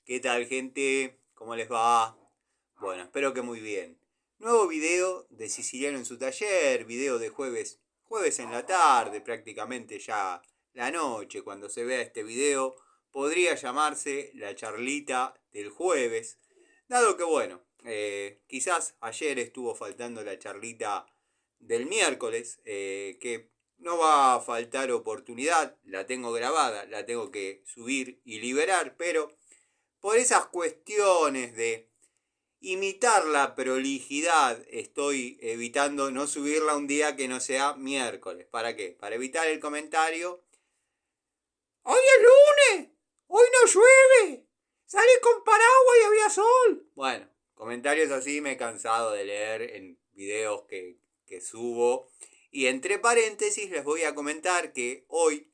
¿Qué tal, gente? ¿Cómo les va? Bueno, espero que muy bien. Nuevo video de Siciliano en su taller, video de jueves en la tarde, prácticamente ya la noche, cuando se vea este video, podría llamarse la charlita del jueves, dado que bueno, quizás ayer estuvo faltando la charlita del miércoles, que no va a faltar oportunidad, la tengo grabada, la tengo que subir y liberar, pero por esas cuestiones de imitar la prolijidad, estoy evitando no subirla un día que no sea miércoles. ¿Para qué? Para evitar el comentario. ¡Hoy es lunes! ¡Hoy no llueve! ¡Salí con paraguas y había sol! Bueno, comentarios así me he cansado de leer en videos que subo. Y entre paréntesis les voy a comentar que hoy,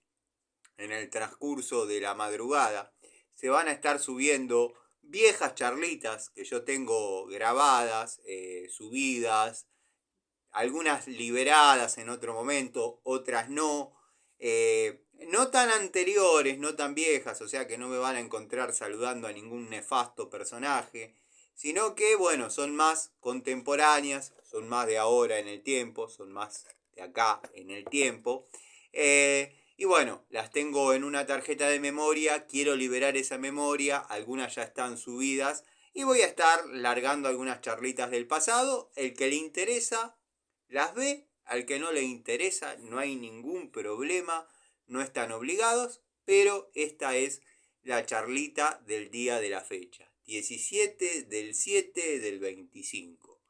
en el transcurso de la madrugada, se van a estar subiendo viejas charlitas que yo tengo grabadas, subidas, algunas liberadas en otro momento, otras no. No tan anteriores, no tan viejas, o sea que no me van a encontrar saludando a ningún nefasto personaje, sino que, bueno, son más contemporáneas, son más de ahora en el tiempo, son más de acá en el tiempo. Y bueno, las tengo en una tarjeta de memoria, quiero liberar esa memoria, algunas ya están subidas y voy a estar largando algunas charlitas del pasado. El que le interesa, las ve, al que no le interesa, no hay ningún problema, no están obligados, pero esta es la charlita del día de la fecha, 17 del 7 del 25.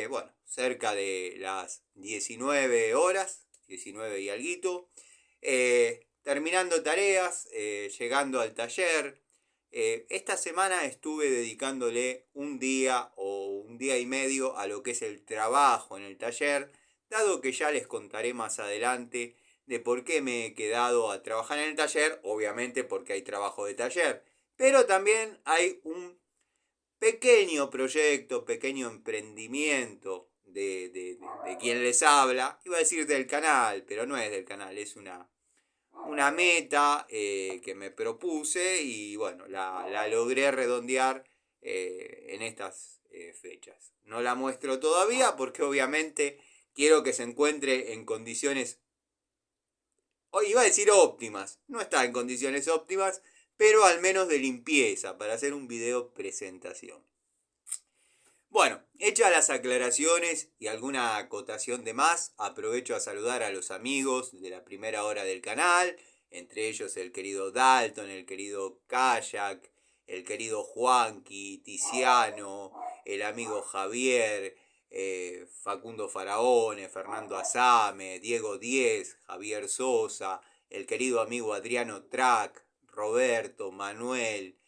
Bueno, cerca de las 19 horas, 19 y alguito, terminando tareas, llegando al taller. Esta semana estuve dedicándole un día o un día y medio a lo que es el trabajo en el taller, dado que ya les contaré más adelante de por qué me he quedado a trabajar en el taller, obviamente porque hay trabajo de taller, pero también hay un pequeño proyecto, pequeño emprendimiento de quien les habla, iba a decir del canal, pero no es del canal, es una meta que me propuse y bueno, la logré redondear en estas fechas. No la muestro todavía porque obviamente quiero que se encuentre en condiciones, hoy iba a decir óptimas, no está en condiciones óptimas, pero al menos de limpieza para hacer un video presentación. Bueno, hechas las aclaraciones y alguna acotación de más, aprovecho a saludar a los amigos de la primera hora del canal, entre ellos el querido Dalton, el querido Kayak, el querido Juanqui, Tiziano, el amigo Javier, Facundo Faraone, Fernando Azame, Diego Diez, Javier Sosa, el querido amigo Adriano Track, Roberto, Manuel,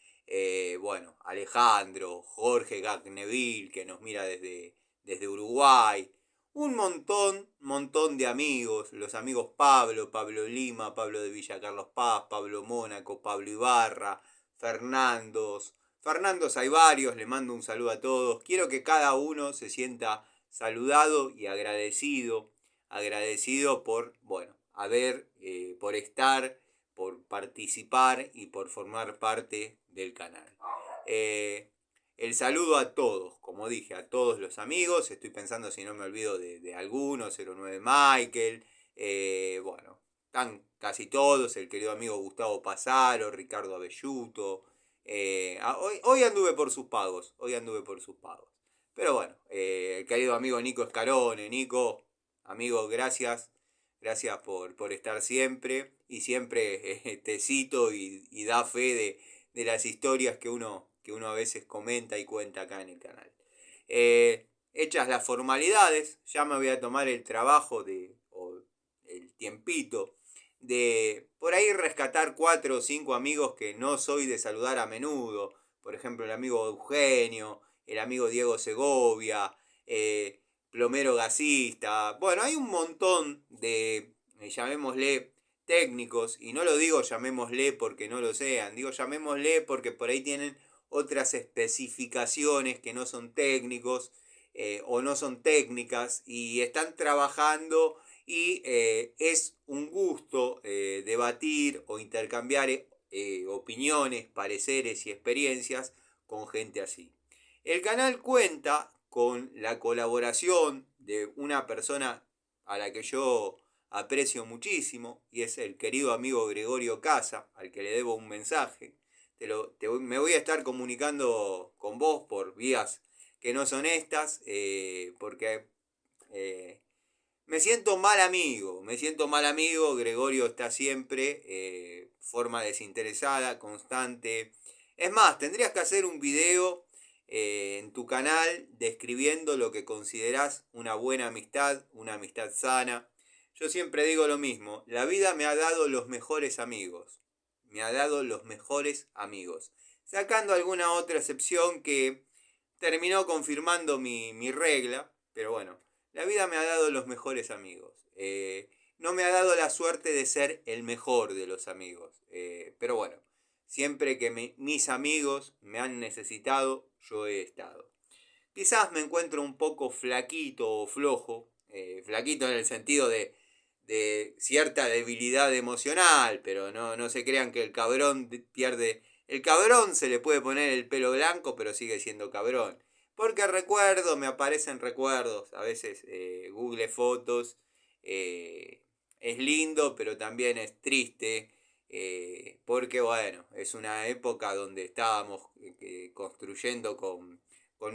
bueno, Alejandro, Jorge Gagneville, que nos mira desde Uruguay, un montón de amigos, los amigos Pablo Lima, Pablo de Villa Carlos Paz, Pablo Mónaco, Pablo Ibarra, Fernando hay varios, le mando un saludo a todos, quiero que cada uno se sienta saludado y agradecido por, bueno, por estar, por participar y por formar parte del canal. El saludo a todos, como dije, a todos los amigos, estoy pensando si no me olvido de alguno, 09 Michael, bueno, están casi todos, el querido amigo Gustavo Pasaro, Ricardo Abelluto, hoy anduve por sus pagos, pero bueno, el querido amigo Nico Escarone, Nico, amigo, gracias por estar siempre y siempre te cito y da fe de las historias que uno a veces comenta y cuenta acá en el canal. Hechas las formalidades, ya me voy a tomar el trabajo o el tiempito de por ahí rescatar 4 o 5 amigos que no soy de saludar a menudo. Por ejemplo, el amigo Eugenio, el amigo Diego Segovia, plomero gasista. Bueno, hay un montón de, llamémosle, técnicos, y no lo digo llamémosle porque no lo sean, digo llamémosle porque por ahí tienen otras especificaciones que no son técnicos o no son técnicas y están trabajando y es un gusto debatir o intercambiar opiniones, pareceres y experiencias con gente así. El canal cuenta con la colaboración de una persona a la que yo aprecio muchísimo, y es el querido amigo Gregorio Casa, al que le debo un mensaje. Me voy a estar comunicando con vos por vías que no son estas, porque me siento mal amigo, Gregorio está siempre, forma desinteresada, constante. Es más, tendrías que hacer un video en tu canal describiendo lo que considerás una buena amistad, una amistad sana. Yo siempre digo lo mismo, la vida me ha dado los mejores amigos, me ha dado los mejores amigos, sacando alguna otra excepción que terminó confirmando mi regla, pero bueno, la vida me ha dado los mejores amigos. No me ha dado la suerte de ser el mejor de los amigos. Pero bueno, siempre que mis amigos me han necesitado, yo he estado. Quizás me encuentro un poco flaquito o flojo. Flaquito en el sentido de cierta debilidad emocional, pero no se crean que el cabrón pierde. El cabrón se le puede poner el pelo blanco, pero sigue siendo cabrón. Porque recuerdo, me aparecen recuerdos, a veces Google Fotos, es lindo, pero también es triste, porque bueno, es una época donde estábamos construyendo con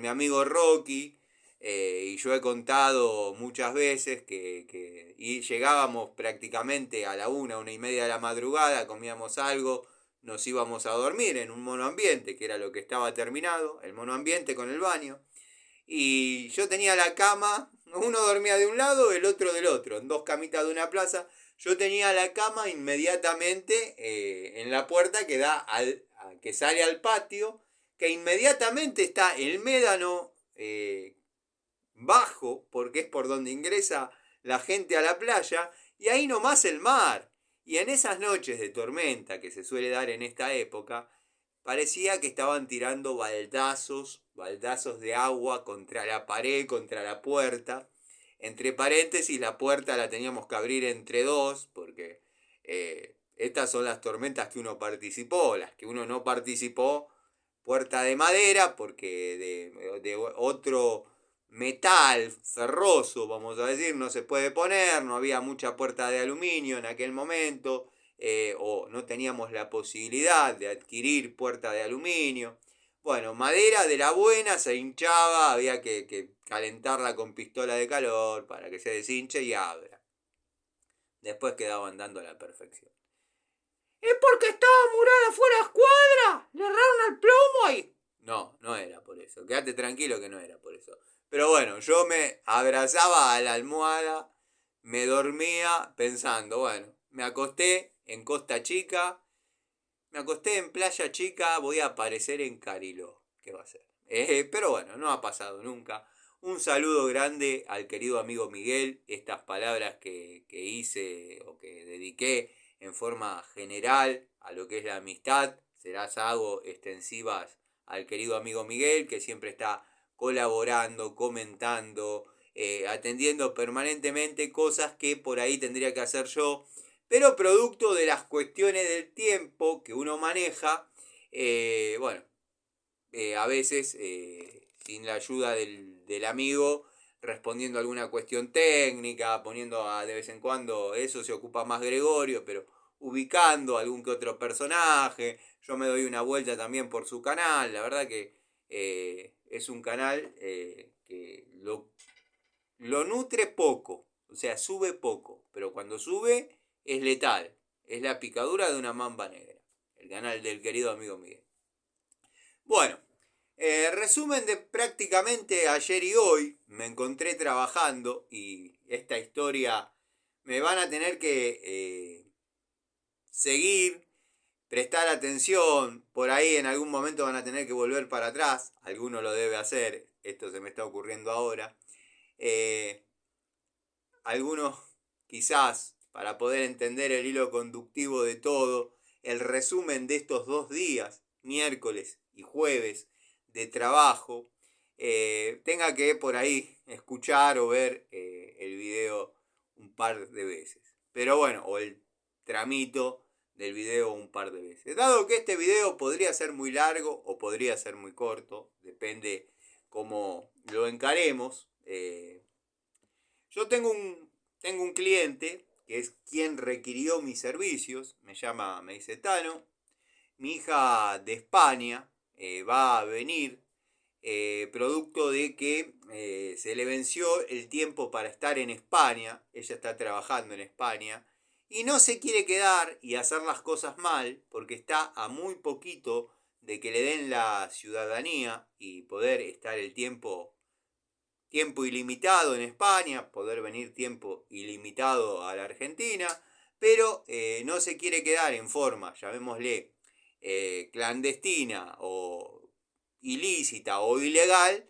mi amigo Rocky, y yo he contado muchas veces y llegábamos prácticamente a la 1:30 de la madrugada, comíamos algo, nos íbamos a dormir en un monoambiente, que era lo que estaba terminado, el monoambiente con el baño. Y yo tenía la cama, uno dormía de un lado, el otro del otro, en dos camitas de una plaza. Yo tenía la cama inmediatamente en la puerta que sale al patio, que inmediatamente está el médano bajo, porque es por donde ingresa la gente a la playa, y ahí nomás el mar. Y en esas noches de tormenta que se suele dar en esta época, parecía que estaban tirando baldazos de agua contra la pared, contra la puerta. Entre paréntesis, la puerta la teníamos que abrir entre dos, porque estas son las tormentas que uno participó, las que uno no participó, puerta de madera, porque de otro metal ferroso, vamos a decir, no se puede poner, no había mucha puerta de aluminio en aquel momento, o no teníamos la posibilidad de adquirir puerta de aluminio. Bueno, madera de la buena se hinchaba, había que calentarla con pistola de calor para que se deshinche y abra. Después quedaba andando a la perfección. ¿Es porque estaba murada fuera de escuadra? ¿Le erraron al plomo ahí? No era por eso. Quédate tranquilo que no era por eso. Pero bueno, yo me abrazaba a la almohada, me dormía pensando, bueno, me acosté en Costa Chica, me acosté en Playa Chica, voy a aparecer en Cariló. ¿Qué va a ser? Pero bueno, no ha pasado nunca. Un saludo grande al querido amigo Miguel. Estas palabras que hice o que dediqué en forma general a lo que es la amistad, se las hago extensivas al querido amigo Miguel, que siempre está colaborando, comentando, atendiendo permanentemente cosas que por ahí tendría que hacer yo, pero producto de las cuestiones del tiempo que uno maneja, bueno, a veces sin la ayuda del amigo, respondiendo a alguna cuestión técnica, poniendo de vez en cuando, eso se ocupa más Gregorio, pero ubicando algún que otro personaje. Yo me doy una vuelta también por su canal, la verdad que es un canal que lo nutre poco, o sea, sube poco, pero cuando sube es letal, es la picadura de una mamba negra, el canal del querido amigo Miguel. Bueno, resumen de prácticamente ayer y hoy, me encontré trabajando y esta historia me van a tener que seguir, prestar atención, por ahí en algún momento van a tener que volver para atrás, alguno lo debe hacer, esto se me está ocurriendo ahora. Algunos quizás para poder entender el hilo conductivo de todo, el resumen de estos 2 días, miércoles y jueves de trabajo, tenga que por ahí escuchar o ver el video un par de veces. Pero bueno, o el tramito del video un par de veces. Dado que este video podría ser muy largo o podría ser muy corto, depende cómo lo encaremos. Yo tengo un cliente que es quien requirió mis servicios, me dice Tano, mi hija de España va a venir producto de que se le venció el tiempo para estar en España, ella está trabajando en España, y no se quiere quedar y hacer las cosas mal, porque está a muy poquito de que le den la ciudadanía y poder estar el tiempo ilimitado en España, poder venir tiempo ilimitado a la Argentina, pero no se quiere quedar en forma, llamémosle, clandestina o ilícita o ilegal,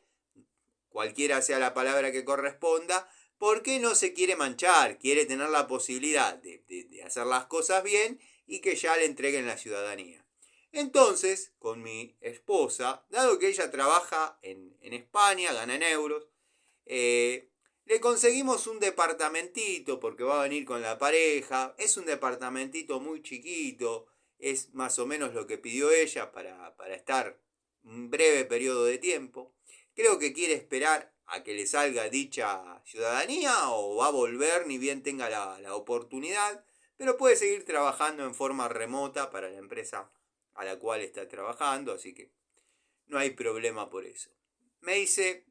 cualquiera sea la palabra que corresponda, porque no se quiere manchar, quiere tener la posibilidad de hacer las cosas bien y que ya le entreguen la ciudadanía. Entonces, con mi esposa, dado que ella trabaja en España, gana en euros, le conseguimos un departamentito porque va a venir con la pareja. Es un departamentito muy chiquito, es más o menos lo que pidió ella para estar un breve periodo de tiempo. Creo que quiere esperar a que le salga dicha ciudadanía o va a volver ni bien tenga la oportunidad, pero puede seguir trabajando en forma remota para la empresa a la cual está trabajando, así que no hay problema por eso. Me dice,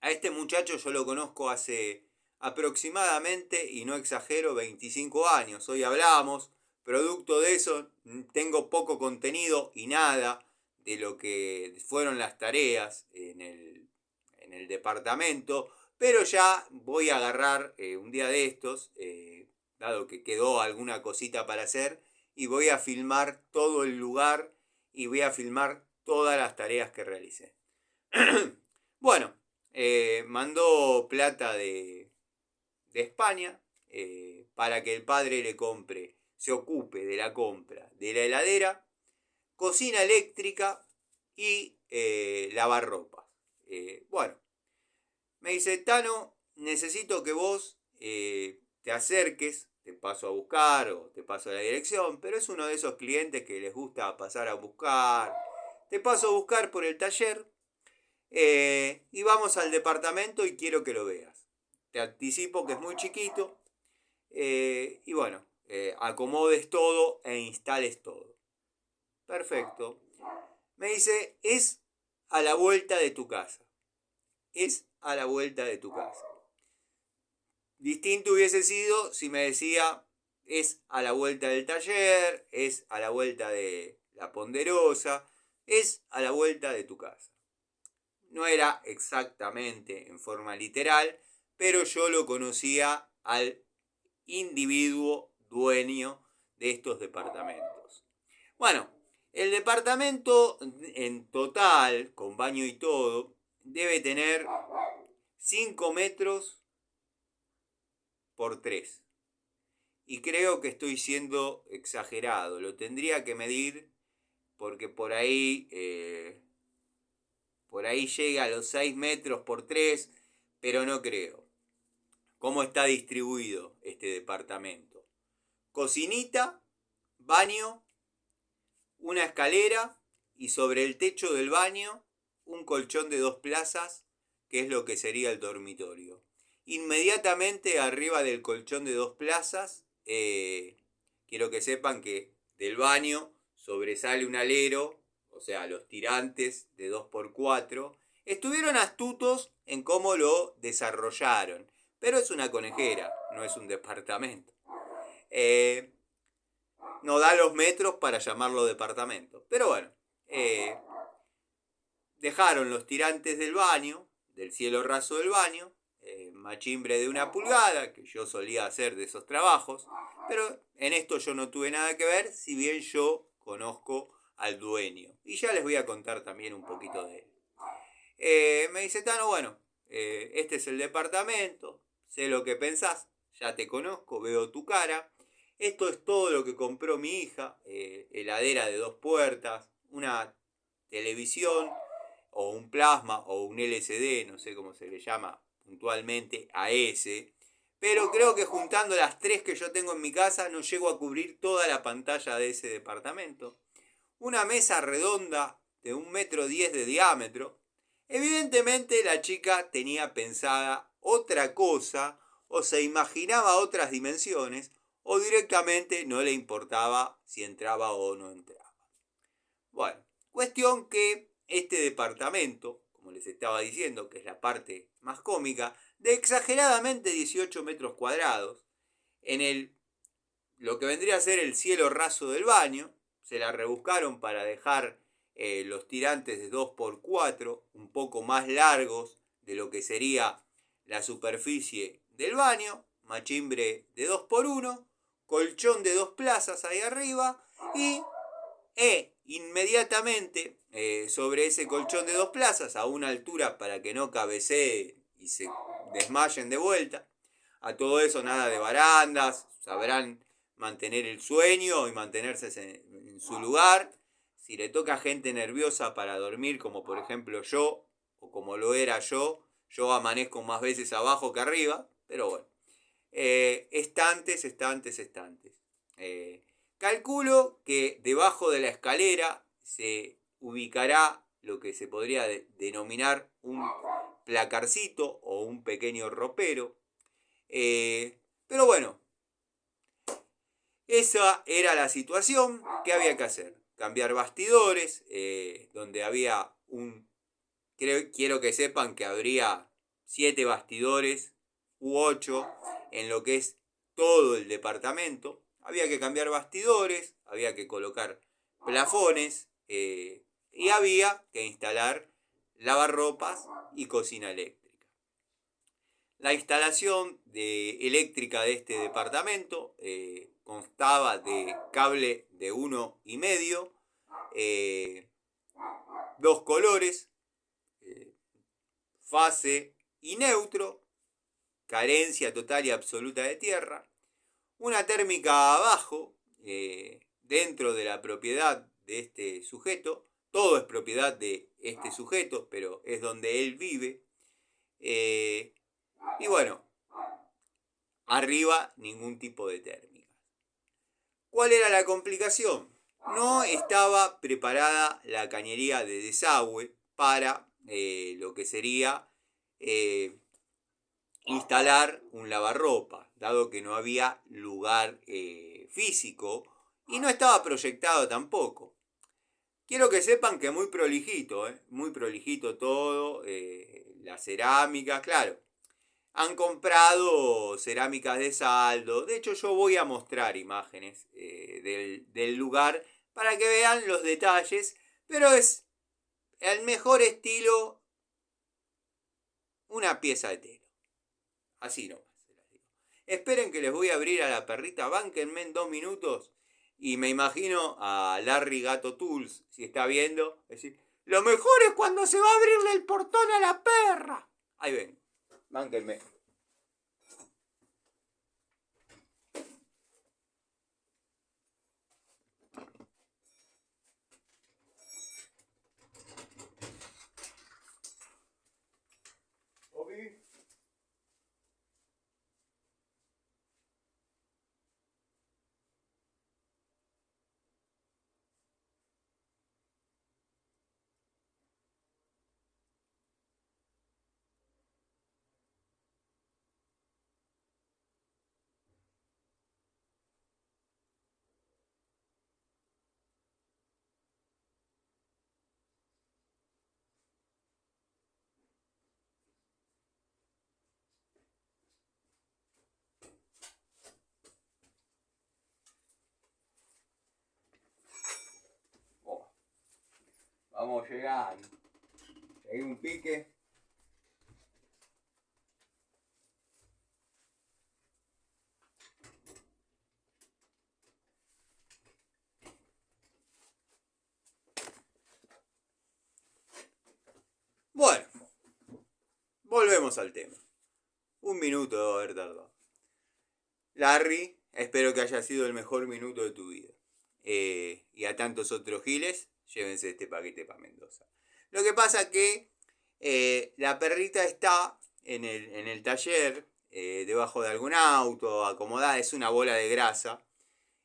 a este muchacho yo lo conozco hace aproximadamente, y no exagero, 25 años. Hoy hablamos, producto de eso, tengo poco contenido y nada de lo que fueron las tareas en el departamento, pero ya voy a agarrar un día de estos, dado que quedó alguna cosita para hacer, y voy a filmar todo el lugar y voy a filmar todas las tareas que realicé. Bueno, mandó plata de España para que el padre le compre, se ocupe de la compra de la heladera, cocina eléctrica y lavarropas. Bueno, me dice, Tano, necesito que vos te acerques, te paso a buscar o te paso a la dirección, pero es uno de esos clientes que les gusta pasar a buscar. Te paso a buscar por el taller y vamos al departamento y quiero que lo veas. Te anticipo que es muy chiquito y bueno, acomodes todo e instales todo. Perfecto. Me dice, es a la vuelta de tu casa. Es a la vuelta de tu casa. Distinto hubiese sido si me decía, es a la vuelta del taller, es a la vuelta de la Ponderosa, es a la vuelta de tu casa. No era exactamente en forma literal, pero yo lo conocía al individuo dueño de estos departamentos. Bueno, el departamento en total, con baño y todo, debe tener 5 metros por 3. Y creo que estoy siendo exagerado. Lo tendría que medir porque por ahí llega a los 6 metros por 3, pero no creo. ¿Cómo está distribuido este departamento? Cocinita, baño, una escalera y sobre el techo del baño un colchón de 2 plazas, que es lo que sería el dormitorio. Inmediatamente arriba del colchón de 2 plazas, quiero que sepan que del baño sobresale un alero, o sea, los tirantes de 2x4. Estuvieron astutos en cómo lo desarrollaron, pero es una conejera, no es un departamento. No da los metros para llamarlo departamento. Pero bueno, dejaron los tirantes del baño, del cielo raso del baño, machimbre de 1 pulgada, que yo solía hacer de esos trabajos, pero en esto yo no tuve nada que ver, si bien yo conozco al dueño. Y ya les voy a contar también un poquito de él. Me dice, Tano, bueno, este es el departamento, sé lo que pensás, ya te conozco, veo tu cara. Esto es todo lo que compró mi hija, heladera de 2 puertas, una televisión o un plasma o un LCD, no sé cómo se le llama puntualmente a ese, pero creo que juntando las 3 que yo tengo en mi casa no llego a cubrir toda la pantalla de ese departamento. Una mesa redonda de 1,10 m de diámetro. Evidentemente la chica tenía pensada otra cosa, o se imaginaba otras dimensiones, o directamente no le importaba si entraba o no entraba. Bueno, cuestión que este departamento, como les estaba diciendo, que es la parte más cómica, de exageradamente 18 metros cuadrados, en lo que vendría a ser el cielo raso del baño, se la rebuscaron para dejar los tirantes de 2x4 un poco más largos de lo que sería la superficie del baño, machimbre de 2x1, colchón de 2 plazas ahí arriba y inmediatamente sobre ese colchón de 2 plazas, a una altura para que no cabecee y se desmayen de vuelta. A todo eso nada de barandas, sabrán mantener el sueño y mantenerse en su lugar. Si le toca gente nerviosa para dormir, como por ejemplo yo, o como lo era yo amanezco más veces abajo que arriba, pero bueno. Estantes. Calculo que debajo de la escalera se ubicará lo que se podría denominar un placarcito o un pequeño ropero. Pero bueno, esa era la situación. ¿Qué había que hacer? Cambiar bastidores, donde había quiero que sepan que habría 7 bastidores u 8 en lo que es todo el departamento. Había que cambiar bastidores, había que colocar plafones y había que instalar lavarropas y cocina eléctrica. La instalación eléctrica de este departamento constaba de cable de 1,5, 2 colores, fase y neutro, carencia total y absoluta de tierra, una térmica abajo, dentro de la propiedad de este sujeto. Todo es propiedad de este sujeto, pero es donde él vive. Y bueno, arriba ningún tipo de térmica. ¿Cuál era la complicación? No estaba preparada la cañería de desagüe para lo que sería instalar un lavarropa, dado que no había lugar físico y no estaba proyectado tampoco. Quiero que sepan que muy prolijito, muy prolijito todo, la cerámica, claro. Han comprado cerámicas de saldo. De hecho, yo voy a mostrar imágenes del lugar para que vean los detalles, pero es el mejor estilo una pieza de tela. Así nomás se las digo. Esperen que les voy a abrir a la perrita, bánquenme en 2 minutos. Y me imagino a Larry Gato Tools, si está viendo, decir, lo mejor es cuando se va a abrirle el portón a la perra. Ahí ven, bánquenme. Vamos llegando. Hay un pique. Bueno, volvemos al tema. 1 minuto debo haber tardado. Larry, espero que haya sido el mejor minuto de tu vida. Y a tantos otros giles, llévense este paquete para Mendoza. Lo que pasa que la perrita está en el taller, debajo de algún auto, acomodada, es una bola de grasa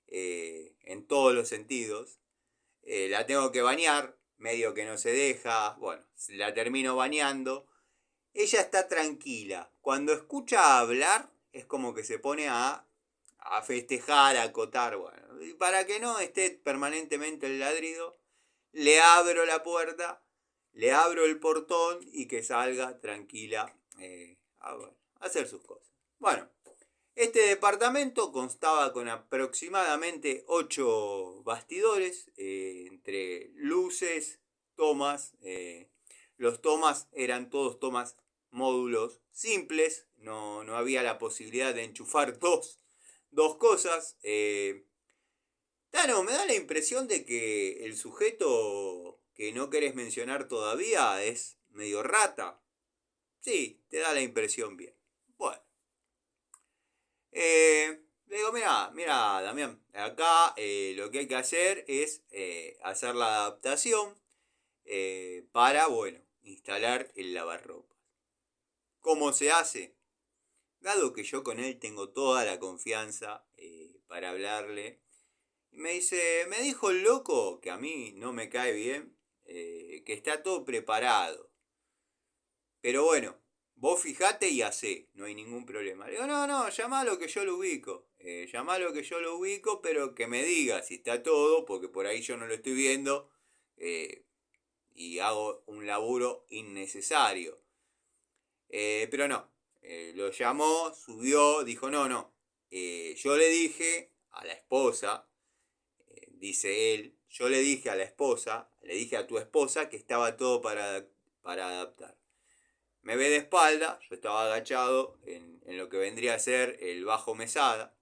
en todos los sentidos. La tengo que bañar, medio que no se deja, bueno, la termino bañando. Ella está tranquila. Cuando escucha hablar, es como que se pone a festejar, a acotar. Bueno, y para que no esté permanentemente el ladrido, le abro la puerta, le abro el portón y que salga tranquila a hacer sus cosas. Bueno, este departamento constaba con aproximadamente 8 bastidores, entre luces, tomas. Los tomas eran todos tomas módulos simples, no había la posibilidad de enchufar dos cosas. Tano, me da la impresión de que el sujeto que no querés mencionar todavía es medio rata. Sí, te da la impresión bien. Bueno. Le digo, mira, Damián, acá lo que hay que hacer es hacer la adaptación para, bueno, instalar el lavarropas. ¿Cómo se hace? Dado que yo con él tengo toda la confianza para hablarle, me dice, me dijo el loco, que a mí no me cae bien, que está todo preparado. Pero bueno, vos fijate y hacé, no hay ningún problema. Le digo, no, llamalo que yo lo ubico. Llamalo que yo lo ubico, pero que me diga si está todo, porque por ahí yo no lo estoy viendo y hago un laburo innecesario. Pero no, lo llamó, subió, dijo, no. Yo le dije a la esposa, dice él, yo le dije a la esposa, le dije a tu esposa que estaba todo para adaptar. Me ve de espalda, yo estaba agachado en lo que vendría a ser el bajo mesada.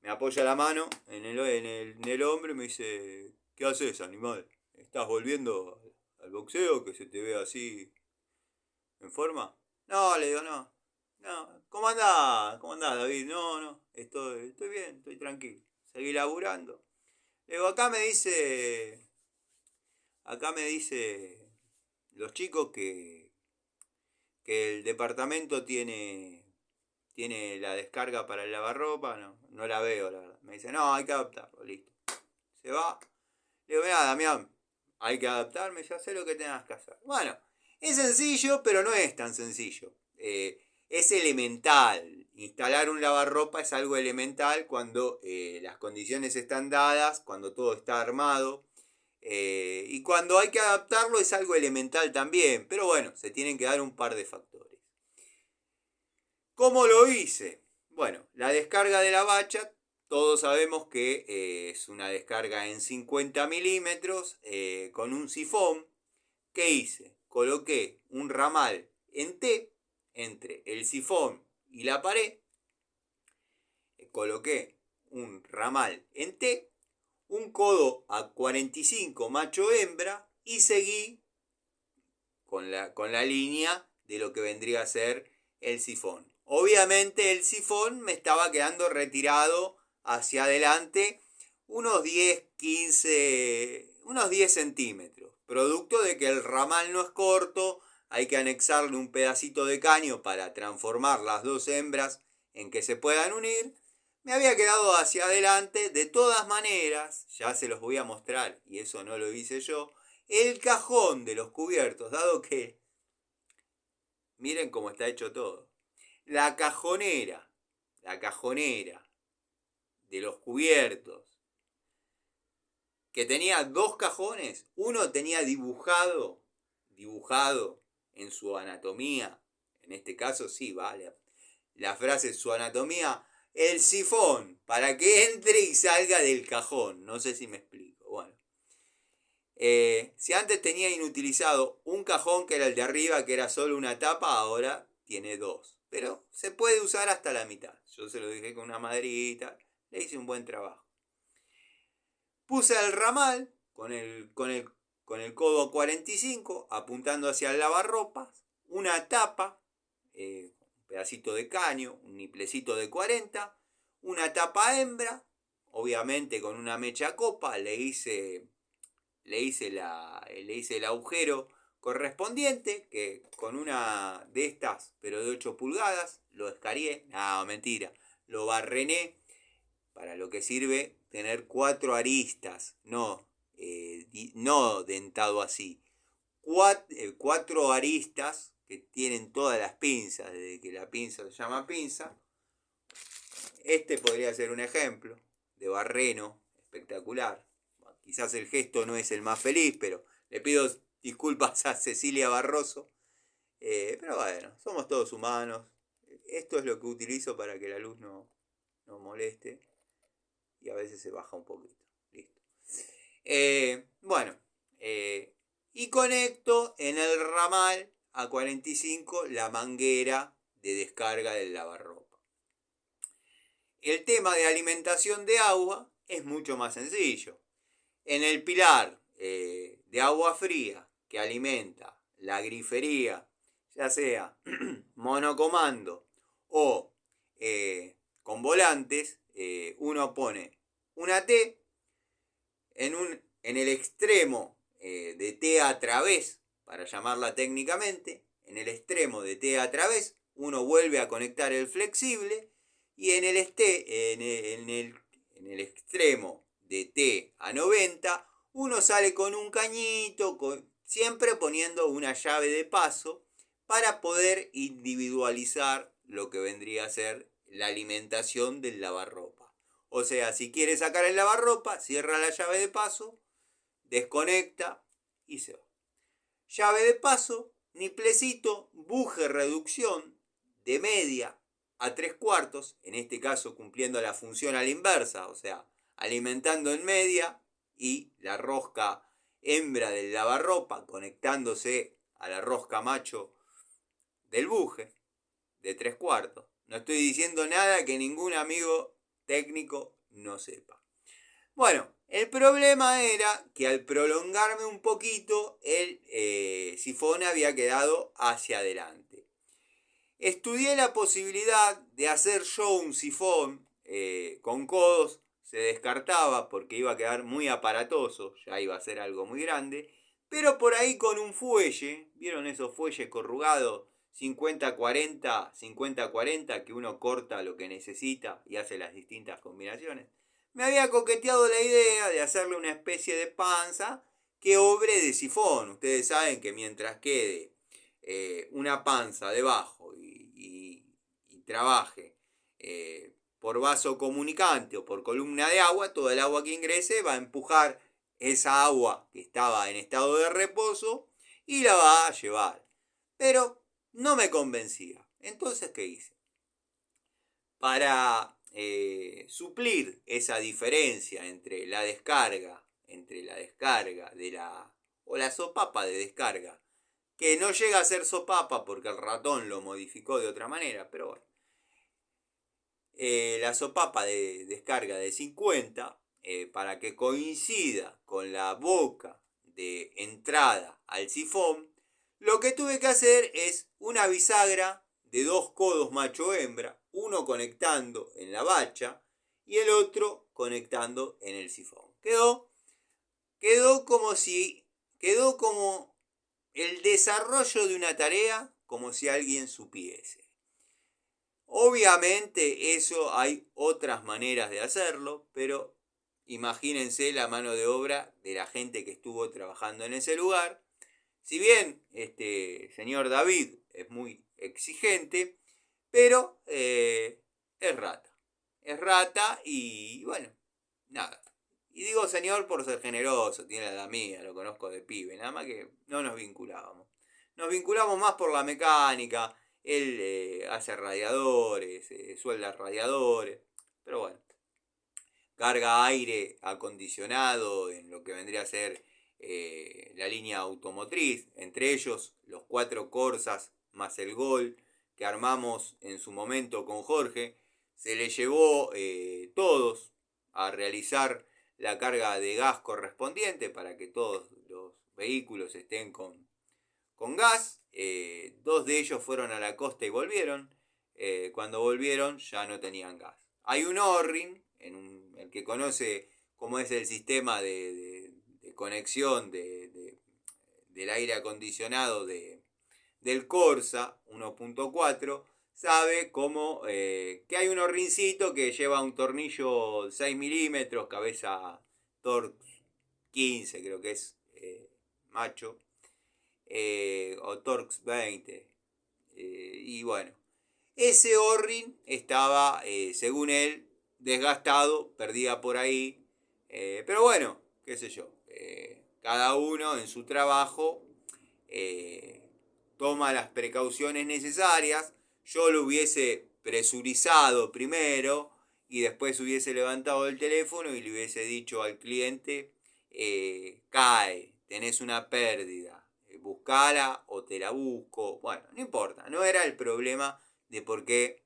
Me apoya la mano en el hombro y me dice, ¿qué haces, animal? ¿Estás volviendo al boxeo que se te ve así en forma? No, le digo, no. ¿Cómo andás? ¿Cómo andás, David? No, estoy bien, estoy tranquilo. Seguí laburando. Le digo, acá me dice los chicos que el departamento tiene la descarga para el lavarropa, no la veo, la verdad. Me dice, no, hay que adaptarlo, listo. Se va. Le digo, mira, Damián, hay que adaptarme, ya sé lo que tengas que hacer. Bueno, es sencillo, pero no es tan sencillo. Es elemental. Instalar un lavarropa es algo elemental cuando las condiciones están dadas, cuando todo está armado. Y cuando hay que adaptarlo es algo elemental también. Pero bueno, se tienen que dar un par de factores. ¿Cómo lo hice? Bueno, la descarga de la bacha, todos sabemos que es una descarga en 50 milímetros con un sifón. ¿Qué hice? Coloqué un ramal en T entre el sifón y la pared. Coloqué un ramal en T, un codo a 45 macho hembra y seguí con la línea de lo que vendría a ser el sifón. Obviamente el sifón me estaba quedando retirado hacia adelante unos 10, 15, unos 10 centímetros. Producto de que el ramal no es corto, hay que anexarle un pedacito de caño para transformar las dos hembras en que se puedan unir. Me había quedado hacia adelante, de todas maneras, ya se los voy a mostrar, y eso no lo hice yo, el cajón de los cubiertos, dado que, miren cómo está hecho todo, la cajonera de los cubiertos, que tenía dos cajones, uno tenía dibujado en su anatomía, en este caso sí, vale, la frase su anatomía, el sifón, para que entre y salga del cajón, no sé si me explico, bueno. Si antes tenía inutilizado un cajón que era el de arriba, que era solo una tapa, ahora tiene dos. Pero se puede usar hasta la mitad. Yo se lo dije con una maderita, le hice un buen trabajo. Puse el ramal con el codo 45, apuntando hacia el lavarropas, una tapa, un pedacito de caño, un niplecito de 40, una tapa hembra, obviamente con una mecha copa, le hice el agujero correspondiente, que con una de estas, pero de 8 pulgadas, lo escarié, no, mentira, lo barrené, para lo que sirve tener 4 aristas, no dentado así, 4 aristas que tienen todas las pinzas, desde que la pinza se llama pinza. Este podría ser un ejemplo de barreno espectacular. Quizás el gesto no es el más feliz, pero le pido disculpas a Cecilia Barroso. Pero bueno, somos todos humanos. Esto es lo que utilizo para que la luz no moleste. Y a veces se baja un poquito. Listo. Bueno. Y conecto en el ramal A45 la manguera de descarga del lavarropa. El tema de alimentación de agua es mucho más sencillo. En el pilar de agua fría que alimenta la grifería, ya sea monocomando o con volantes, uno pone una T en el extremo de T a través, para llamarla técnicamente, en el extremo de T a través, uno vuelve a conectar el flexible y en el extremo de T a 90, uno sale con un cañito, siempre poniendo una llave de paso para poder individualizar lo que vendría a ser la alimentación del lavarropa. O sea, si quiere sacar el lavarropa, cierra la llave de paso, desconecta y se va. Llave de paso, niplecito, buje reducción de media a 3/4, en este caso cumpliendo la función a la inversa, o sea, alimentando en media y la rosca hembra del lavarropa conectándose a la rosca macho del buje de 3/4. No estoy diciendo nada que ningún amigo técnico no sepa. Bueno, el problema era que al prolongarme un poquito, el sifón había quedado hacia adelante. Estudié la posibilidad de hacer yo un sifón con codos, se descartaba porque iba a quedar muy aparatoso, ya iba a ser algo muy grande, pero por ahí con un fuelle, ¿vieron esos fuelles corrugados 50-40, 50-40 que uno corta lo que necesita y hace las distintas combinaciones? Me había coqueteado la idea de hacerle una especie de panza que obre de sifón. Ustedes saben que mientras quede una panza debajo y trabaje por vaso comunicante o por columna de agua, toda el agua que ingrese va a empujar esa agua que estaba en estado de reposo y la va a llevar. Pero no me convencía. Entonces, ¿qué hice? Para suplir esa diferencia entre la descarga de o la sopapa de descarga, que no llega a ser sopapa porque el ratón lo modificó de otra manera, pero bueno, la sopapa de descarga de 50, para que coincida con la boca de entrada al sifón, lo que tuve que hacer es una bisagra de 2 codos macho-hembra, uno conectando en la bacha y el otro conectando en el sifón. Quedó como el desarrollo de una tarea, como si alguien supiese. Obviamente eso hay otras maneras de hacerlo, pero imagínense la mano de obra de la gente que estuvo trabajando en ese lugar. Si bien este señor David es muy exigente, pero es rata. Es rata y bueno, nada. Y digo señor por ser generoso, tiene la edad mía, lo conozco de pibe, nada más que no nos vinculábamos. Nos vinculamos más por la mecánica, él hace radiadores, suelda radiadores, pero bueno, carga aire acondicionado en lo que vendría a ser la línea automotriz, entre ellos los 4 Corsas más el Gol que armamos en su momento con Jorge. Se le llevó todos a realizar la carga de gas correspondiente para que todos los vehículos estén con gas. 2 de ellos fueron a la costa y volvieron. Cuando volvieron ya no tenían gas. Hay un O-ring, el que conoce cómo es el sistema de conexión de del aire acondicionado del Corsa 1.4 sabe cómo que hay un horrincito que lleva un tornillo 6 milímetros, cabeza Torx 15 creo que es, macho, o Torx 20. Y bueno, ese Orrin estaba, según él, desgastado, perdía por ahí. Pero bueno, qué sé yo. Cada uno en su trabajo toma las precauciones necesarias. Yo lo hubiese presurizado primero y después hubiese levantado el teléfono y le hubiese dicho al cliente, cae, tenés una pérdida, buscala o te la busco. Bueno, no importa, no era el problema de por qué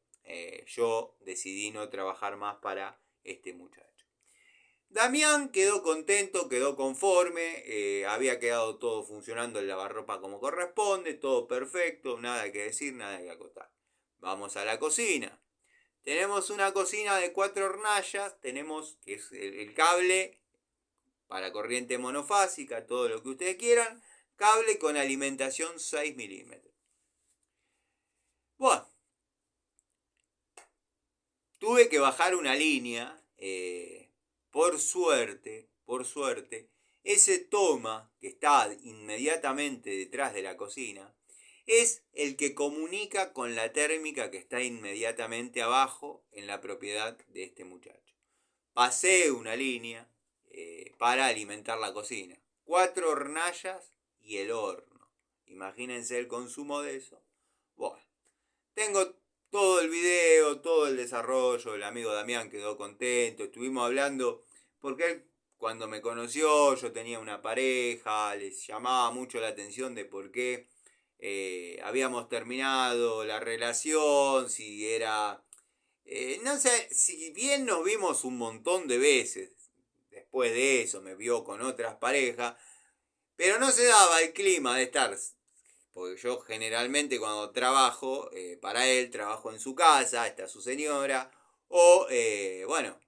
yo decidí no trabajar más para este muchacho. Damián quedó contento, quedó conforme, había quedado todo funcionando el lavarropa como corresponde, todo perfecto, nada que decir, nada que acotar. Vamos a la cocina. Tenemos una cocina de 4 hornallas, tenemos que es el cable para corriente monofásica, todo lo que ustedes quieran, cable con alimentación 6 milímetros. Bueno, tuve que bajar una línea, por suerte, ese toma que está inmediatamente detrás de la cocina es el que comunica con la térmica que está inmediatamente abajo en la propiedad de este muchacho. Pasé una línea para alimentar la cocina. 4 hornallas y el horno. Imagínense el consumo de eso. Bueno, tengo todo el video, todo el desarrollo, el amigo Damián quedó contento, estuvimos hablando, porque él cuando me conoció yo tenía una pareja, les llamaba mucho la atención de por qué habíamos terminado la relación, si era... no sé, si bien nos vimos un montón de veces, después de eso me vio con otras parejas, pero no se daba el clima de estar, porque yo generalmente cuando trabajo para él, trabajo en su casa, está su señora, o bueno,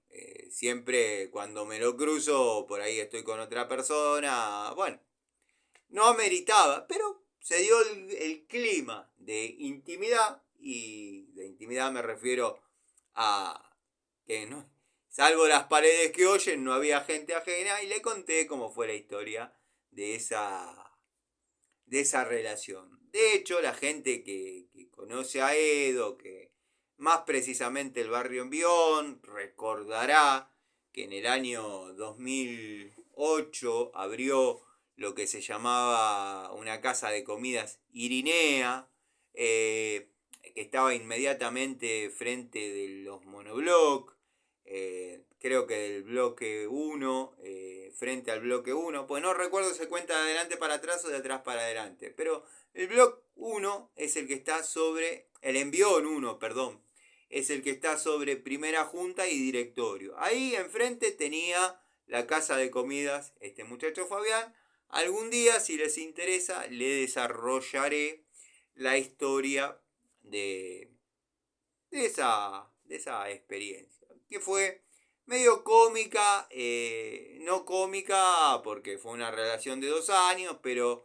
siempre cuando me lo cruzo, por ahí estoy con otra persona, bueno, no ameritaba, pero se dio el clima de intimidad, y de intimidad me refiero a que no, salvo las paredes que oyen, no había gente ajena, y le conté cómo fue la historia de esa relación. De hecho, la gente que conoce a Edo, que más precisamente el barrio Envión, recordará que en el año 2008 abrió lo que se llamaba una casa de comidas Irinea, que estaba inmediatamente frente de los monobloc, creo que del bloque 1, frente al bloque 1, pues no recuerdo si se cuenta de adelante para atrás o de atrás para adelante, pero el bloque 1 es el que está sobre, el Envión 1, perdón, es el que está sobre Primera Junta y Directorio. Ahí enfrente tenía la casa de comidas este muchacho Fabián. Algún día, si les interesa, le desarrollaré la historia de esa experiencia, que fue medio cómica, no cómica porque fue una relación de 2 años, pero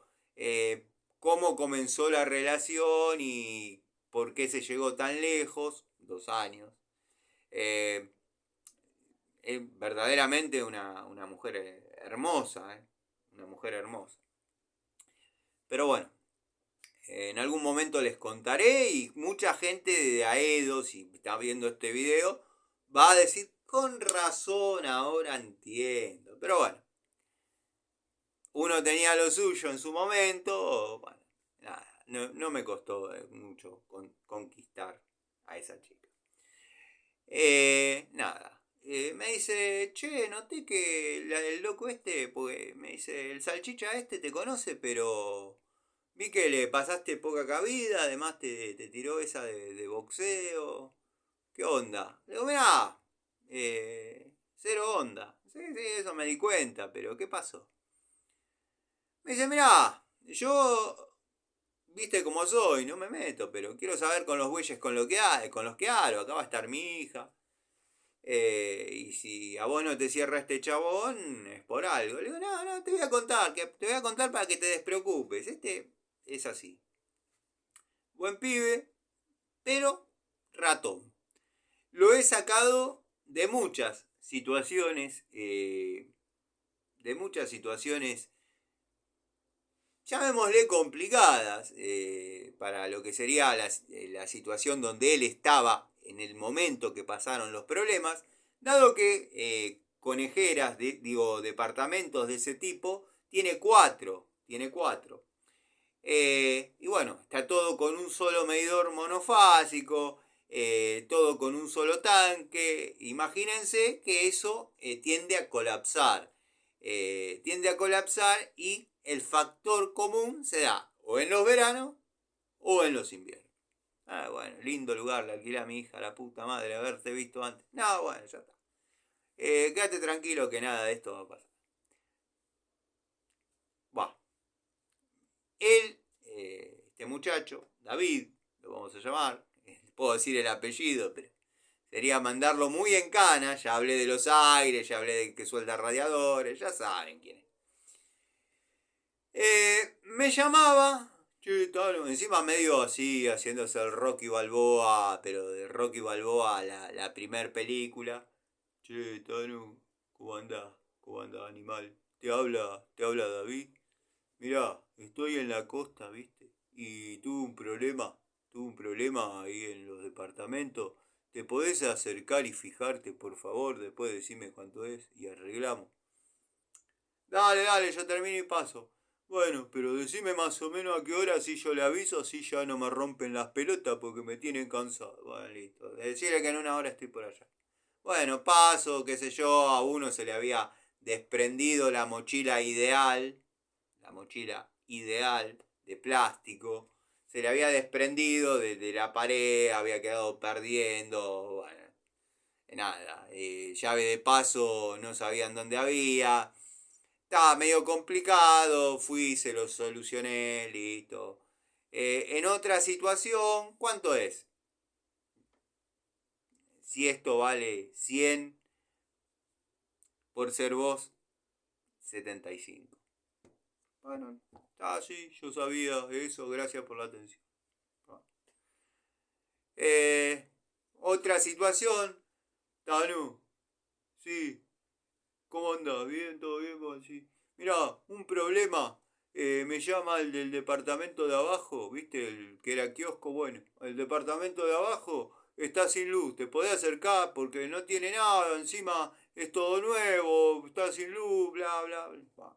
cómo comenzó la relación y por qué se llegó tan lejos, 2 años. Es verdaderamente una mujer hermosa, una mujer hermosa. Pero bueno, en algún momento les contaré, y mucha gente de Aedo, si está viendo este video, va a decir, con razón, ahora entiendo. Pero bueno, uno tenía lo suyo en su momento, bueno, nada, no me costó mucho conquistar a esa chica. Nada. Me dice, che, noté que el loco este, pues me dice, el salchicha este te conoce, pero vi que le pasaste poca cabida, además te tiró esa de boxeo. ¿Qué onda? Le digo, mirá, cero onda. Sí, sí, eso me di cuenta, pero ¿qué pasó? Me dice, mirá, yo, viste cómo soy, no me meto, pero quiero saber con los bueyes con los que hablo, acá va a estar mi hija. Y si a vos no te cierra este chabón, es por algo. Le digo, no, te voy a contar, te voy a contar para que te despreocupes. Este es así. Buen pibe, pero ratón. Lo he sacado de muchas situaciones, llamémosle complicadas, para lo que sería la situación donde él estaba en el momento que pasaron los problemas, dado que conejeras, departamentos de ese tipo, tiene cuatro. Y bueno, está todo con un solo medidor monofásico, todo con un solo tanque. Imagínense que eso tiende a colapsar. Tiende a colapsar y el factor común se da o en los veranos o en los inviernos. Bueno, lindo lugar, le alquilé a mi hija, la puta madre, haberte visto antes. No, bueno, ya está. Quédate tranquilo que nada de esto va a pasar. Va. Él, este muchacho, David, lo vamos a llamar, puedo decir el apellido, pero sería mandarlo muy en cana. Ya hablé de los aires, ya hablé de que suelta radiadores, ya saben quién es. Me llamaba, encima medio así, haciéndose el Rocky Balboa, pero de Rocky Balboa la primer película. Che, Tano, ¿cómo andás? ¿Cómo andás, animal? Te habla David. Mirá, estoy en la costa, ¿viste? Y tuve un problema ahí en los departamentos. ¿Te podés acercar y fijarte, por favor? Después decime cuánto es y arreglamos. Dale, yo termino y paso. Bueno, pero decime más o menos a qué hora, así yo le aviso, así ya no me rompen las pelotas porque me tienen cansado. Bueno, listo. Decirle que en una hora estoy por allá. Bueno, paso, qué sé yo, a uno se le había desprendido la mochila ideal de plástico, se le había desprendido de la pared, había quedado perdiendo, bueno, nada, llave de paso no sabían dónde había, estaba medio complicado, fui, se lo solucioné, listo. En otra situación, ¿cuánto es? Si esto vale 100, por ser vos, 75. Bueno, sí, yo sabía eso, gracias por la atención. Otra situación, Tanu, sí, ¿cómo andás? ¿Bien? ¿Todo bien? Sí. Mirá, un problema. Me llama el del departamento de abajo, ¿viste? El que era kiosco, bueno. El departamento de abajo está sin luz. ¿Te podés acercar? Porque no tiene nada. Encima es todo nuevo. Está sin luz, bla, bla, bla.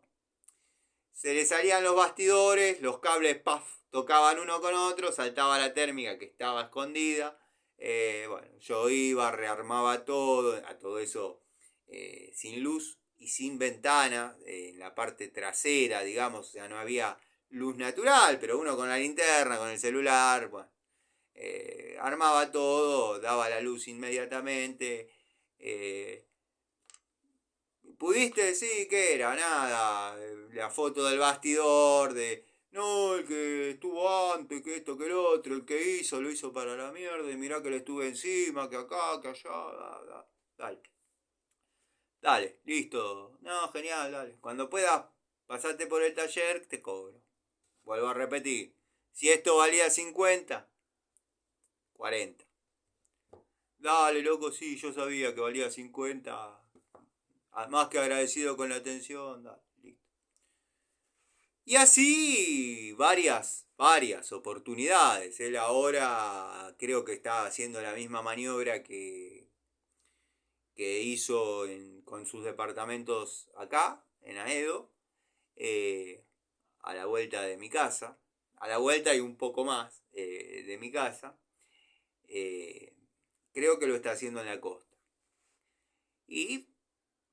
Se le salían los bastidores, los cables, ¡paf! Tocaban uno con otro, saltaba la térmica que estaba escondida. Bueno, yo iba, rearmaba todo, a todo eso sin luz y sin ventana, en la parte trasera, digamos, o sea, no había luz natural, pero uno con la linterna, con el celular, bueno, armaba todo, daba la luz inmediatamente. ¿Pudiste decir que era? Nada, la foto del bastidor, no, el que estuvo antes, que esto, que el otro, el que hizo, lo hizo para la mierda, y mirá que le estuve encima, que acá, que allá, dale. Dale, listo. No, genial, dale. Cuando puedas, pasate por el taller, te cobro. Vuelvo a repetir. Si esto valía 50, 40. Dale, loco, sí, yo sabía que valía 50. Más que agradecido con la atención, dale, listo. Y así varias oportunidades. Él ahora creo que está haciendo la misma maniobra que hizo con sus departamentos acá, en Aedo, a la vuelta de mi casa. A la vuelta y un poco más de mi casa. Creo que lo está haciendo en la costa. Y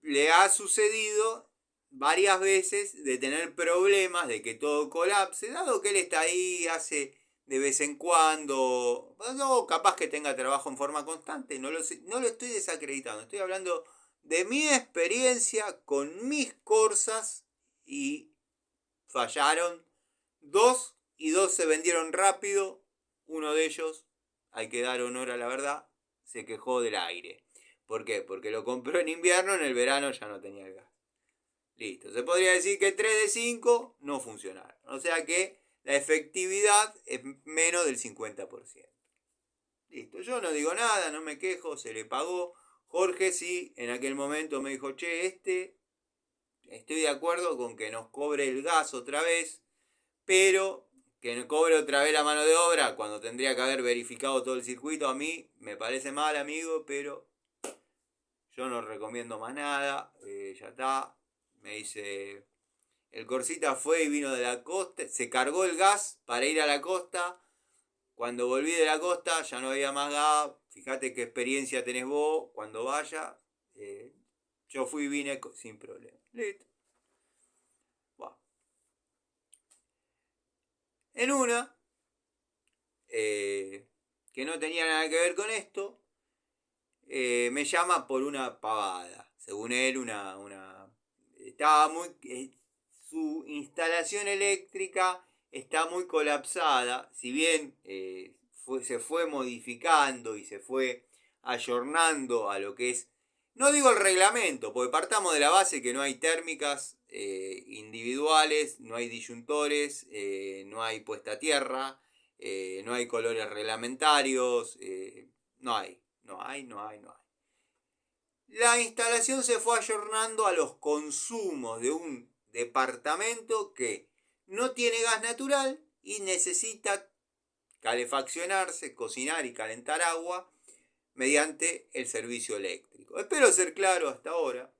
le ha sucedido varias veces de tener problemas, de que todo colapse, dado que él está ahí, hace de vez en cuando, no, capaz que tenga trabajo en forma constante, no lo estoy desacreditando, estoy hablando de mi experiencia con mis Corsas y fallaron dos y dos se vendieron rápido, uno de ellos, hay que dar honor a la verdad, se quejó del aire. ¿Por qué? Porque lo compró en invierno, en el verano ya no tenía el gas. Listo. Se podría decir que 3 de 5 no funcionaron. O sea que la efectividad es menos del 50%. Listo. Yo no digo nada, no me quejo, se le pagó. Jorge sí, en aquel momento me dijo, che, estoy de acuerdo con que nos cobre el gas otra vez, pero que nos cobre otra vez la mano de obra cuando tendría que haber verificado todo el circuito. A mí me parece mal, amigo, pero yo no recomiendo más nada. Ya está. Me dice, el Corsita fue y vino de la costa, se cargó el gas para ir a la costa. Cuando volví de la costa ya no había más gas. Fíjate qué experiencia tenés vos cuando vaya. Yo fui y vine sin problema. Listo. Bueno. En una, que no tenía nada que ver con esto, me llama por una pavada. Según él, estaba muy... su instalación eléctrica está muy colapsada. Si bien se fue modificando y se fue ayornando a lo que es... No digo el reglamento, porque partamos de la base que no hay térmicas individuales, no hay disyuntores, no hay puesta a tierra, no hay colores reglamentarios, no hay. La instalación se fue ayornando a los consumos de un departamento que no tiene gas natural y necesita calefaccionarse, cocinar y calentar agua mediante el servicio eléctrico. Espero ser claro hasta ahora.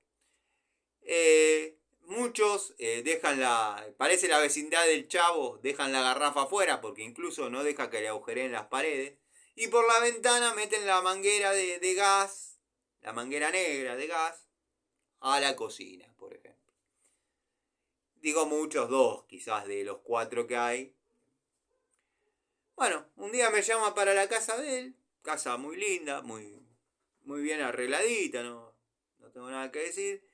Muchos dejan parece la vecindad del Chavo, dejan la garrafa afuera porque incluso no deja que le agujereen las paredes. Y por la ventana meten la manguera de gas, la manguera negra de gas, a la cocina, por ejemplo. Digo muchos, dos quizás de los 4 que hay. Bueno, un día me llama para la casa de él, casa muy linda, muy bien arregladita, no tengo nada que decir.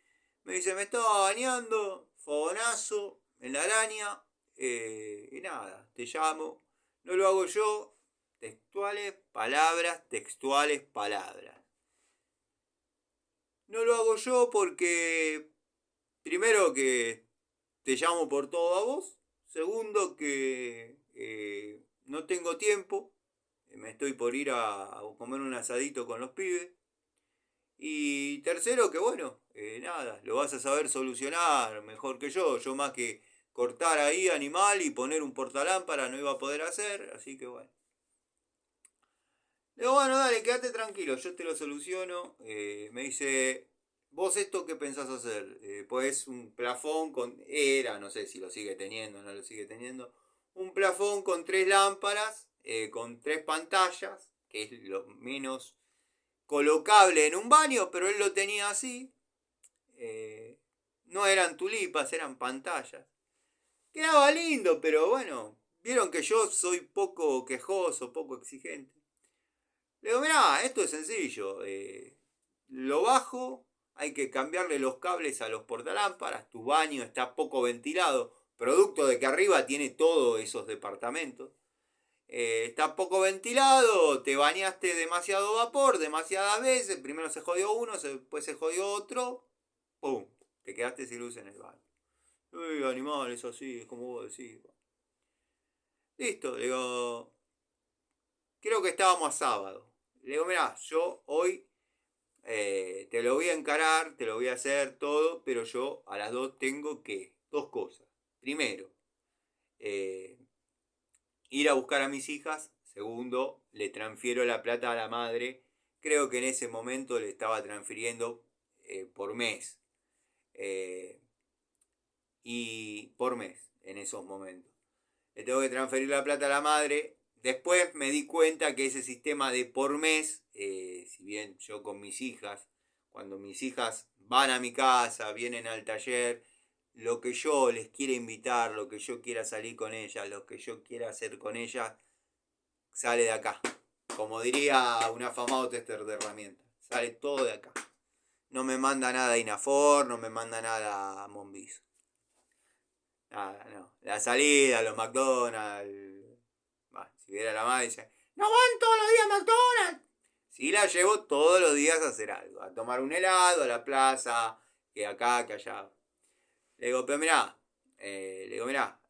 Me dice, me estaba bañando, fogonazo, en la araña, y nada, te llamo. No lo hago yo, textuales palabras. No lo hago yo porque, primero que te llamo por todo a vos. Segundo que no tengo tiempo. Me estoy por ir a comer un asadito con los pibes. Y tercero que bueno, nada, lo vas a saber solucionar mejor que yo. Yo más que cortar ahí animal y poner un portalámpara no iba a poder hacer. Así que bueno. Le digo, bueno, dale, quédate tranquilo, yo te lo soluciono. Me dice, ¿vos esto qué pensás hacer? Pues un plafón no sé si lo sigue teniendo o no lo sigue teniendo. Un plafón con 3 lámparas, con 3 pantallas, que es lo menos colocable en un baño, pero él lo tenía así. No eran tulipas, eran pantallas. Quedaba lindo, pero bueno, vieron que yo soy poco quejoso, poco exigente. Le digo, mirá, esto es sencillo. Lo bajo, hay que cambiarle los cables a los portalámparas. Tu baño está poco ventilado, producto de que arriba tiene todos esos departamentos. Está poco ventilado, te bañaste demasiado vapor, demasiadas veces. Primero se jodió uno, después se jodió otro. ¡Pum! Te quedaste sin luz en el baño. Animal, es así, es como vos decís. Listo, le digo, creo que estábamos a sábado. Le digo, mirá, yo hoy te lo voy a encarar, te lo voy a hacer todo, pero yo a las 2 tengo que, 2 cosas. Primero, ir a buscar a mis hijas. Segundo, le transfiero la plata a la madre. Creo que en ese momento le estaba transfiriendo por mes. Y por mes, en esos momentos. Le tengo que transferir la plata a la madre. Después me di cuenta que ese sistema de por mes, si bien yo con mis hijas, cuando mis hijas van a mi casa, vienen al taller, lo que yo les quiera invitar, lo que yo quiera salir con ellas, lo que yo quiera hacer con ellas, sale de acá. Como diría un afamado tester de herramientas, sale todo de acá. No me manda nada a Inafor, no me manda nada a Monviso. Nada, no. La salida, los McDonald's. Bah, si viera la madre dice, no van todos los días a McDonald's. Sí la llevo todos los días a hacer algo, a tomar un helado, a la plaza, que acá, que allá. Le digo, pero mirá,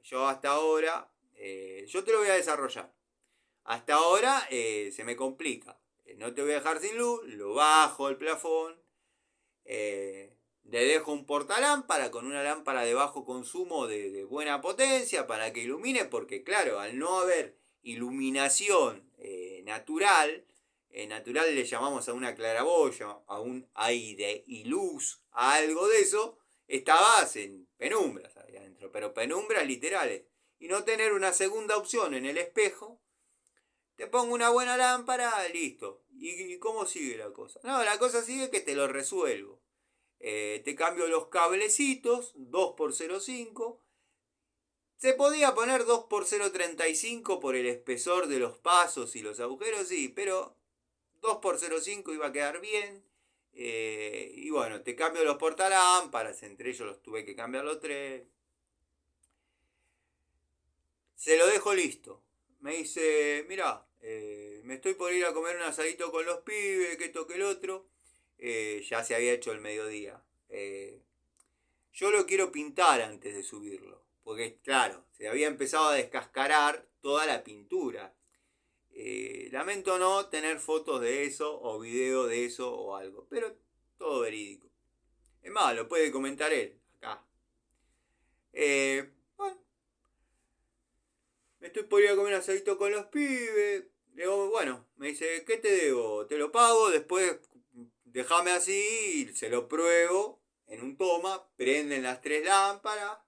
yo hasta ahora, yo te lo voy a desarrollar. Hasta ahora se me complica. No te voy a dejar sin luz, lo bajo el plafón, le dejo un portalámpara con una lámpara de bajo consumo de buena potencia para que ilumine, porque claro, al no haber iluminación natural le llamamos a una claraboya, a un aire y luz, a algo de eso, estabas en penumbras ahí adentro, pero penumbras literales. Y no tener una segunda opción en el espejo, te pongo una buena lámpara, listo. ¿Y cómo sigue la cosa? No, la cosa sigue que te lo resuelvo. Te cambio los cablecitos, 2x0,5. Se podía poner 2x0,35 por el espesor de los pasos y los agujeros, sí, pero 2x0,5 iba a quedar bien. Y bueno, te cambio los portalámparas, entre ellos los tuve que cambiar los tres. Se lo dejo listo. Me dice, mirá, me estoy por ir a comer un asadito con los pibes, que esto que el otro. Ya se había hecho el mediodía. Yo lo quiero pintar antes de subirlo. Porque, claro, se había empezado a descascarar toda la pintura. Lamento no tener fotos de eso o video de eso o algo. Pero todo verídico. Es más, lo puede comentar él, acá. Bueno, me estoy por ir a comer un asadito con los pibes. Le digo, bueno, me dice, ¿qué te debo? Te lo pago, después déjame así, y se lo pruebo en un toma, prenden las tres lámparas,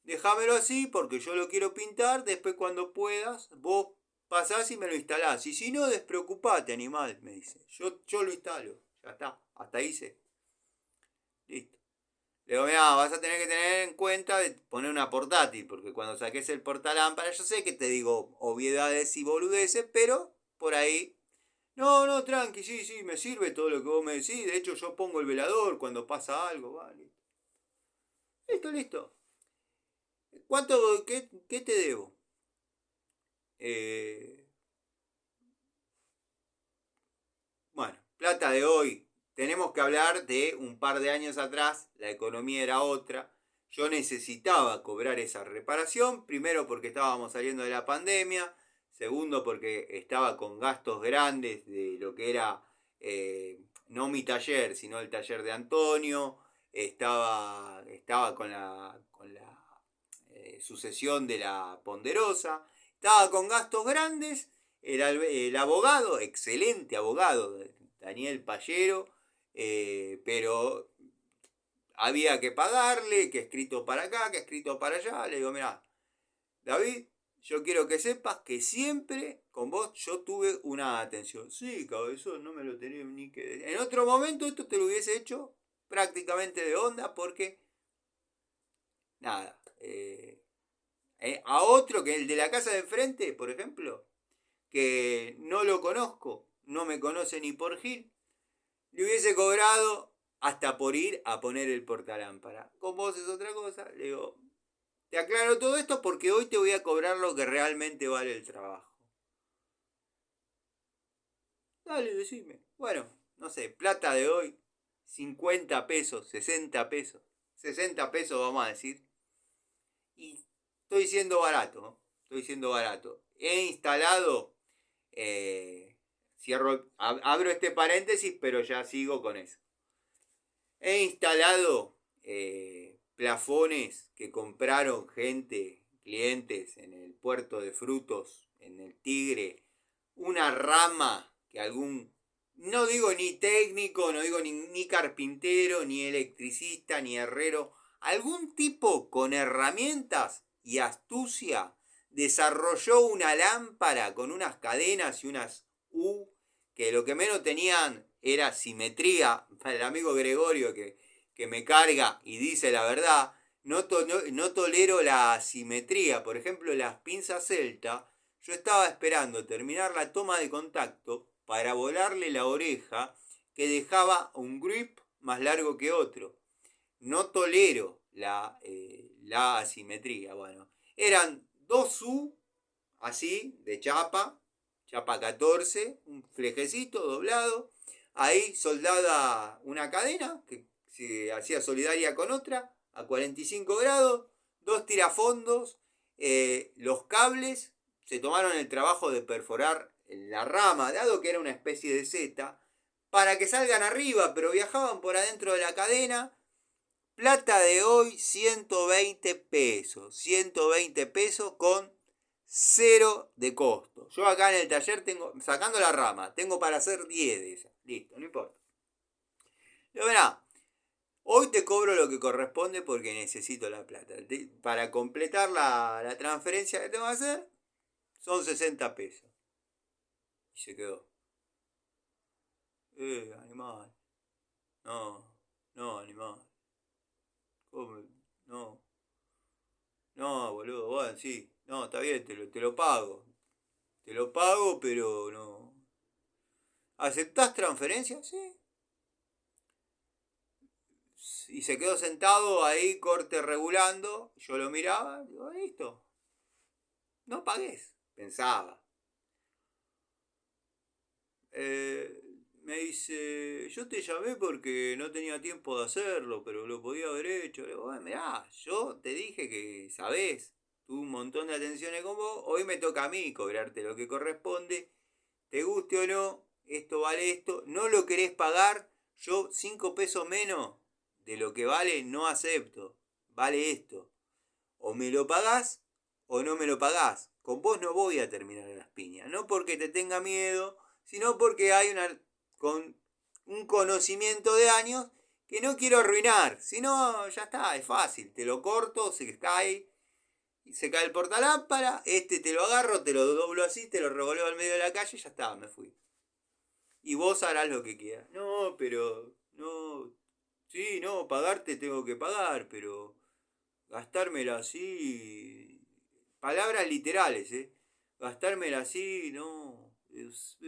déjamelo así porque yo lo quiero pintar, después cuando puedas, vos pasás y me lo instalás. Y si no, despreocupate, animal, me dice. Yo lo instalo, ya está, hasta hice. Listo. Le digo, mirá, vas a tener que tener en cuenta de poner una portátil, porque cuando saques el portalámpara, yo sé que te digo obviedades y boludeces, pero por ahí. No, tranqui, sí, me sirve todo lo que vos me decís. De hecho, yo pongo el velador cuando pasa algo, vale. Listo. ¿Cuánto, qué te debo? Eh, bueno, plata de hoy. Tenemos que hablar de un par de años atrás, la economía era otra. Yo necesitaba cobrar esa reparación, primero porque estábamos saliendo de la pandemia, segundo porque estaba con gastos grandes de lo que era no mi taller, sino el taller de Antonio, estaba con la sucesión de la Ponderosa, estaba con gastos grandes, el abogado, excelente abogado, Daniel Pallero, pero había que pagarle, que escrito para acá, que escrito para allá. Le digo, mira, David, yo quiero que sepas que siempre con vos yo tuve una atención. Sí, cabezón, no me lo tenía ni que decir. En otro momento esto te lo hubiese hecho prácticamente de onda porque, nada, a otro que el de la casa de enfrente, por ejemplo, que no lo conozco, no me conoce ni por Gil, le hubiese cobrado hasta por ir a poner el portalámpara. Con vos es otra cosa. Le digo, te aclaro todo esto porque hoy te voy a cobrar lo que realmente vale el trabajo. Dale, decime. Bueno, no sé, plata de hoy, 50 pesos, 60 pesos. 60 pesos vamos a decir. Y estoy siendo barato, ¿no? Estoy siendo barato. He instalado, abro este paréntesis, pero ya sigo con eso. He instalado plafones que compraron gente, clientes en el puerto de frutos, en el Tigre. Una rama que no digo ni técnico, no digo ni carpintero, ni electricista, ni herrero, algún tipo con herramientas y astucia desarrolló una lámpara con unas cadenas y unas U que lo que menos tenían era simetría. Para el amigo Gregorio que me carga y dice la verdad, no tolero la asimetría. Por ejemplo, las pinzas Celta, yo estaba esperando terminar la toma de contacto para volarle la oreja que dejaba un grip más largo que otro. No tolero la asimetría. Bueno, eran dos U así, de chapa, chapa 14, un flejecito doblado, ahí soldada una cadena que se hacía solidaria con otra a 45 grados, dos tirafondos, los cables, se tomaron el trabajo de perforar la rama, dado que era una especie de Z, para que salgan arriba, pero viajaban por adentro de la cadena. Plata de hoy, 120 pesos. 120 pesos con cero de costo. Yo acá en el taller tengo, sacando la rama, tengo para hacer 10 de esas. Listo, no importa. Pero verá, hoy te cobro lo que corresponde porque necesito la plata. Para completar la transferencia que tengo que hacer, son 60 pesos. Y se quedó. Animal. No, no, animal. ¿Cómo? No. No, boludo, bueno, sí. No, está bien, te lo pago. Te lo pago, pero no. ¿Aceptás transferencia? Sí. Y se quedó sentado ahí, corte regulando. Yo lo miraba, digo, listo. No pagues. Pensaba. Me dice, yo te llamé porque no tenía tiempo de hacerlo, pero lo podía haber hecho. Le digo, bueno, mirá, yo te dije que sabés, tuve un montón de atenciones con vos, hoy me toca a mí cobrarte lo que corresponde, te guste o no, esto vale esto, no lo querés pagar, yo 5 pesos menos de lo que vale no acepto, vale esto, o me lo pagás o no me lo pagás, con vos no voy a terminar en las piñas, no porque te tenga miedo, sino porque hay con un conocimiento de años que no quiero arruinar. Si no, ya está, es fácil. Te lo corto, se cae el portalámpara, te lo agarro, te lo doblo así, te lo revoleo al medio de la calle y ya está, me fui. Y vos harás lo que quieras. No, pero, no, sí, no, pagarte tengo que pagar, pero gastármela así, palabras literales, gastármela así, no,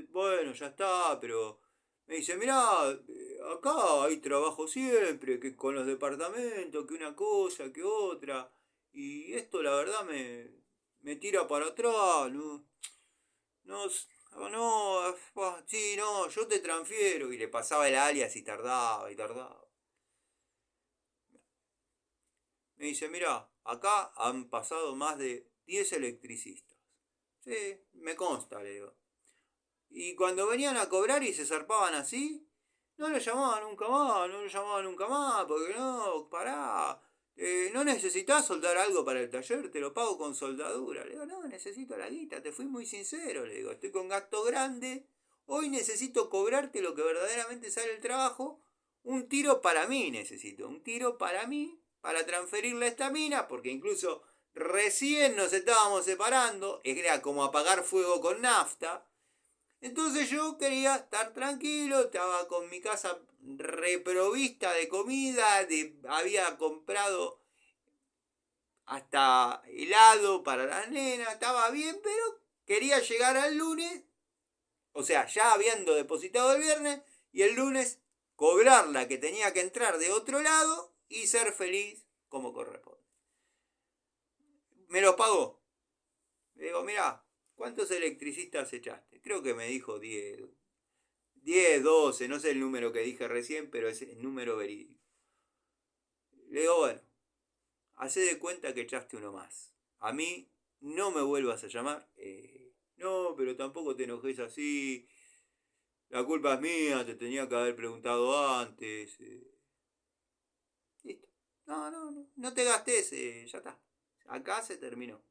bueno, ya está, pero me dice, mirá, acá hay trabajo siempre, que con los departamentos, que una cosa, que otra, y esto la verdad me tira para atrás, no, no, no, sí, no, yo te transfiero, y le pasaba el alias y tardaba y tardaba. Me dice, mira, acá han pasado más de 10 electricistas. Sí, me consta, le digo. Y cuando venían a cobrar y se zarpaban así, no lo llamaban nunca más, no lo llamaban nunca más, porque no, pará. ¿No necesitas soldar algo para el taller? Te lo pago con soldadura. Le digo, no, necesito la guita, te fui muy sincero. Le digo, estoy con gasto grande. Hoy necesito cobrarte lo que verdaderamente sale el trabajo. Un tiro para mí necesito, un tiro para mí, para transferirle a esta mina, porque incluso recién nos estábamos separando, era como apagar fuego con nafta. Entonces yo quería estar tranquilo, estaba con mi casa reprovista de comida, había comprado hasta helado para las nenas, estaba bien, pero quería llegar al lunes, o sea, ya habiendo depositado el viernes, y el lunes cobrar la que tenía que entrar de otro lado y ser feliz como corresponde. Me lo pagó. Le digo, mirá, ¿cuántos electricistas echaste? Creo que me dijo 10, 10, 12, no sé el número que dije recién, pero es el número verídico. Le digo, bueno, hacé de cuenta que echaste uno más. A mí no me vuelvas a llamar. No, pero tampoco te enojes así. La culpa es mía, te tenía que haber preguntado antes. Listo. No te gastes, ya está. Acá se terminó.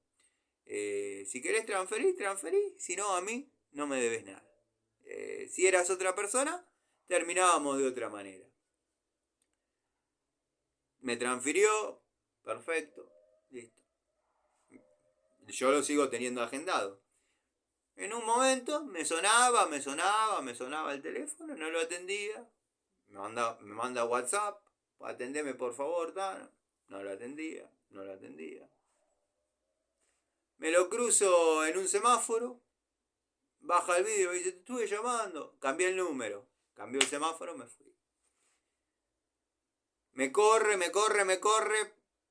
Si querés transferir, transferí. Si no, a mí no me debes nada. Si eras otra persona, terminábamos de otra manera. Me transfirió, perfecto, listo. Yo lo sigo teniendo agendado. En un momento me sonaba el teléfono, no lo atendía. Me manda WhatsApp, atendeme por favor, no lo atendía. Me lo cruzo en un semáforo, baja el vídeo y dice, te estuve llamando. Cambié el número, cambió el semáforo, me fui. Me corre,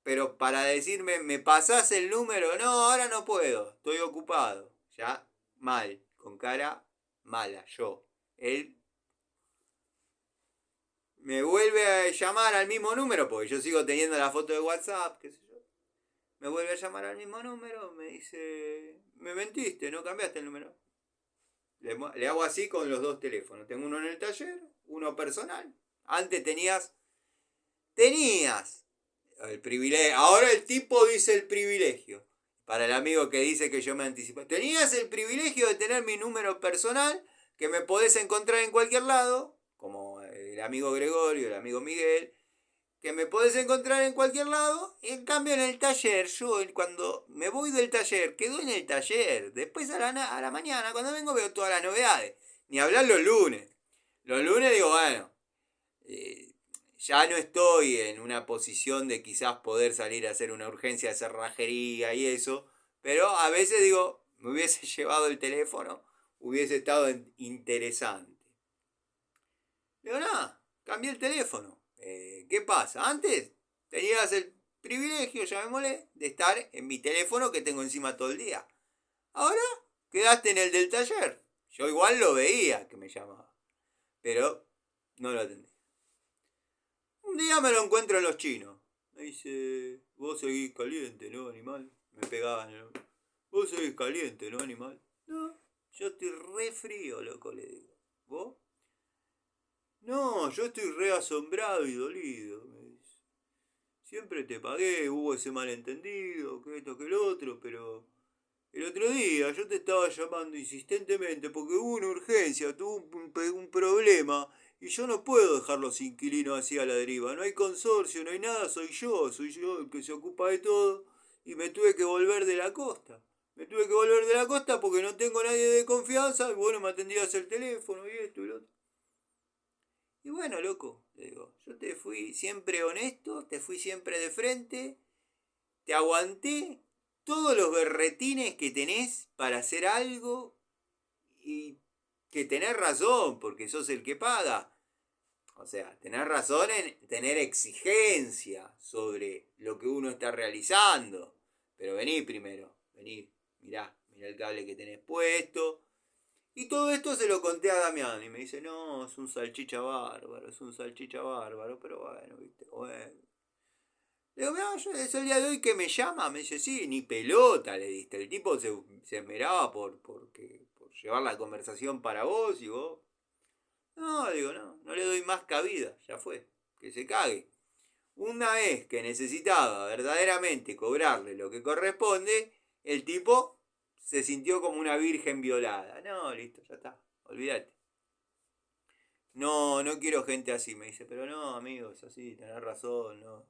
pero para decirme, ¿me pasás el número? No, ahora no puedo, estoy ocupado. Ya, mal. con cara mala, yo. Él me vuelve a llamar al mismo número, porque yo sigo teniendo la foto de WhatsApp, qué sé yo. Me vuelve a llamar al mismo número, me dice, me mentiste, no cambiaste el número. Le hago así con los dos teléfonos. Tengo uno en el taller, uno personal. Antes tenías el privilegio. Ahora el tipo dice el privilegio. Para el amigo que dice que yo me anticipo. Tenías el privilegio de tener mi número personal, que me podés encontrar en cualquier lado, como el amigo Gregorio, el amigo Miguel, que me podés encontrar en cualquier lado. En cambio en el taller, yo cuando me voy del taller, quedo en el taller. Después a la mañana, cuando vengo, veo todas las novedades. Ni hablar los lunes. Los lunes digo, bueno, ya no estoy en una posición de quizás poder salir a hacer una urgencia de cerrajería y eso, pero a veces digo, me hubiese llevado el teléfono, hubiese estado interesante. Digo, nada, cambié el teléfono. ¿Qué pasa? Antes tenías el privilegio, llamémosle, de estar en mi teléfono que tengo encima todo el día. Ahora quedaste en el del taller. Yo igual lo veía que me llamaba, pero no lo atendí. Un día me lo encuentro en los chinos. Me dice, vos seguís caliente, ¿no, animal? Me pegaban. ¿No? Vos seguís caliente, ¿no, animal? No, yo estoy re frío, loco, le digo. ¿Vos? No, yo estoy re asombrado y dolido, me dice. Siempre te pagué, hubo ese malentendido, que esto, que el otro, pero el otro día yo te estaba llamando insistentemente porque hubo una urgencia, tuvo un problema y yo no puedo dejar los inquilinos así a la deriva. No hay consorcio, no hay nada, soy yo el que se ocupa de todo y me tuve que volver de la costa. Me tuve que volver de la costa porque no tengo nadie de confianza y bueno, me atendías el teléfono y esto y lo otro. Y bueno, loco, le digo, yo te fui siempre honesto, te fui siempre de frente, te aguanté todos los berretines que tenés para hacer algo y que tenés razón, porque sos el que paga. O sea, tenés razón en tener exigencia sobre lo que uno está realizando. Pero vení primero, vení, mirá el cable que tenés puesto. Y todo esto se lo conté a Damián y me dice, no, es un salchicha bárbaro, pero bueno, viste, bueno. Le digo, mira, es el día de hoy que me llama, me dice, sí, ni pelota le diste. El tipo se esmeraba por llevar la conversación para vos y vos. No, digo, no le doy más cabida, ya fue, que se cague. Una vez que necesitaba verdaderamente cobrarle lo que corresponde, el tipo se sintió como una virgen violada. No, listo, ya está, olvídate. No quiero gente así, me dice, pero no, amigos, así, tenés razón, no.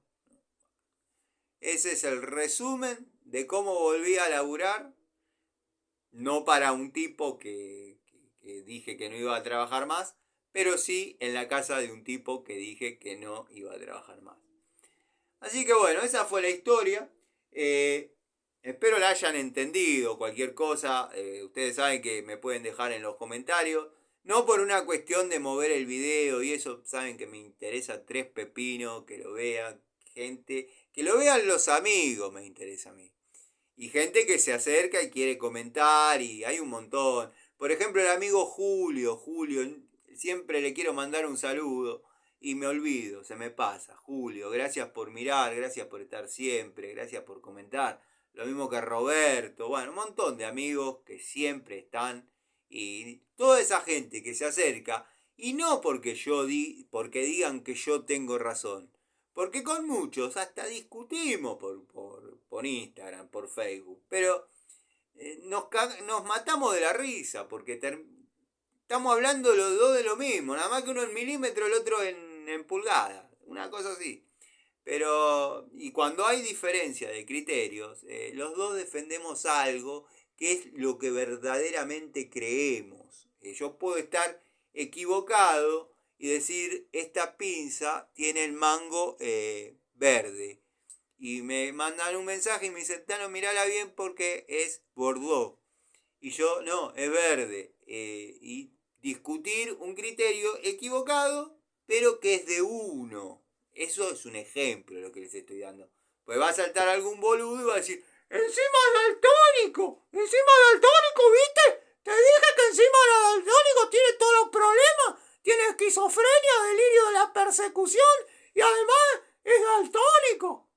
Ese es el resumen de cómo volví a laburar. No para un tipo que dije que no iba a trabajar más, pero sí en la casa de un tipo que dije que no iba a trabajar más. Así que bueno, esa fue la historia. Espero la hayan entendido. Cualquier cosa, ustedes saben que me pueden dejar en los comentarios. No por una cuestión de mover el video y eso, saben que me interesa tres pepinos, que lo vean gente, que lo vean los amigos, me interesa a mí. Y gente que se acerca y quiere comentar y hay un montón. Por ejemplo, el amigo Julio, siempre le quiero mandar un saludo y me olvido, se me pasa. Julio, gracias por mirar, gracias por estar siempre, gracias por comentar. Lo mismo que Roberto, bueno, un montón de amigos que siempre están y toda esa gente que se acerca y no porque digan que yo tengo razón. Porque con muchos hasta discutimos por Instagram, por Facebook. Pero nos matamos de la risa porque estamos hablando los dos de lo mismo. Nada más que uno en milímetro, el otro en pulgada. Una cosa así. Pero, y cuando hay diferencia de criterios, los dos defendemos algo que es lo que verdaderamente creemos. Yo puedo estar equivocado y decir, esta pinza tiene el mango verde. Y me mandan un mensaje y me dicen, Tano, mirala bien porque es Bordeaux. Y yo, no, es verde. Y discutir un criterio equivocado, pero que es de uno. Eso es un ejemplo de lo que les estoy dando. Pues va a saltar algún boludo y va a decir, encima daltónico, ¿viste? Te dije que persecución y además es daltónico.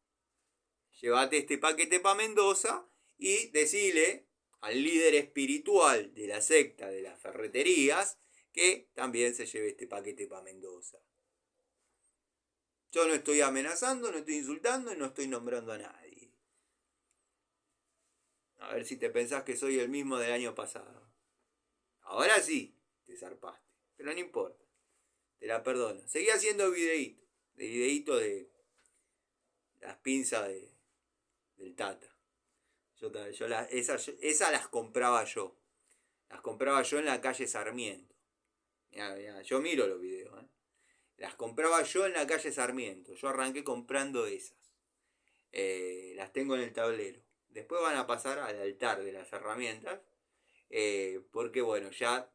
Llévate este paquete para Mendoza y decile al líder espiritual de la secta de las ferreterías que también se lleve este paquete para Mendoza. Yo no estoy amenazando, no estoy insultando y no estoy nombrando a nadie. A ver si te pensás que soy el mismo del año pasado. Ahora sí, te zarpaste. Pero no importa. Te la perdono. Seguí haciendo videíto de las pinzas del Tata. Esas las compraba yo. Las compraba yo en la calle Sarmiento. Mirá, yo miro los videos. Las compraba yo en la calle Sarmiento. Yo arranqué comprando esas. Las tengo en el tablero. Después van a pasar al altar de las herramientas. Porque bueno, ya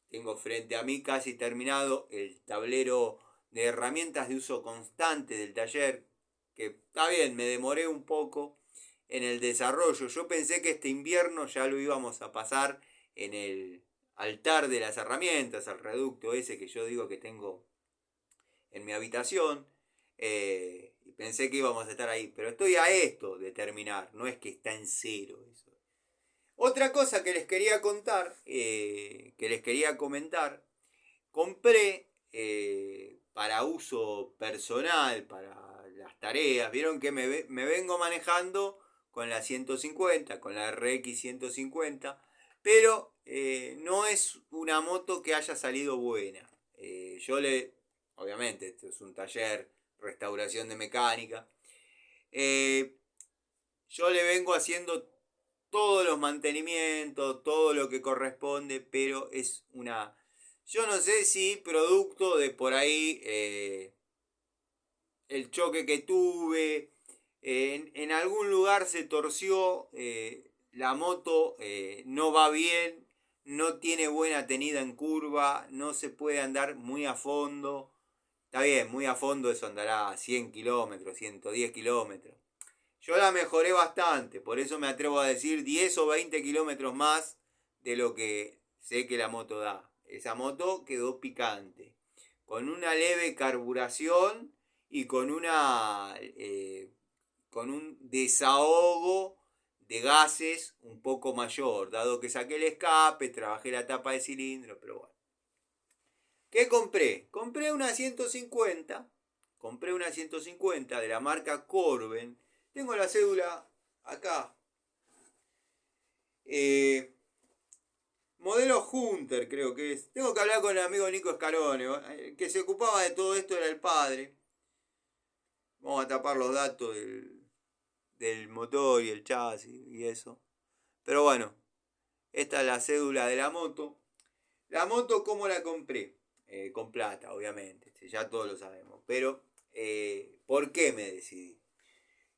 tengo frente a mí casi terminado el tablero de herramientas de uso constante del taller. Que está bien, me demoré un poco en el desarrollo. Yo pensé que este invierno ya lo íbamos a pasar en el altar de las herramientas, al reducto ese que yo digo que tengo en mi habitación. Y pensé que íbamos a estar ahí. Pero estoy a esto de terminar. No es que está en cero eso. Otra cosa que les quería contar, que les quería comentar, compré para uso personal, para las tareas. Vieron que me vengo manejando con la 150, con la RX 150, pero no es una moto que haya salido buena. Obviamente, esto es un taller, restauración de mecánica. Yo le vengo haciendo todos los mantenimientos, todo lo que corresponde, pero es una... Yo no sé si producto de por ahí el choque que tuve, en algún lugar se torció, la moto no va bien, no tiene buena tenida en curva, no se puede andar muy a fondo. Está bien, muy a fondo eso andará a 100 kilómetros, 110 kilómetros. Yo la mejoré bastante, por eso me atrevo a decir 10 o 20 kilómetros más de lo que sé que la moto da. Esa moto quedó picante, con una leve carburación y con un desahogo de gases un poco mayor, dado que saqué el escape, trabajé la tapa de cilindro, pero bueno. ¿Qué compré? Compré una 150 de la marca Corben. Tengo la cédula acá. Modelo Hunter creo que es. Tengo que hablar con el amigo Nico Escalone. El que se ocupaba de todo esto era el padre. Vamos a tapar los datos del motor y el chasis y eso. Pero bueno, esta es la cédula de la moto. La moto, ¿cómo la compré? Con plata, obviamente. Ya todos lo sabemos. Pero, ¿por qué me decidí?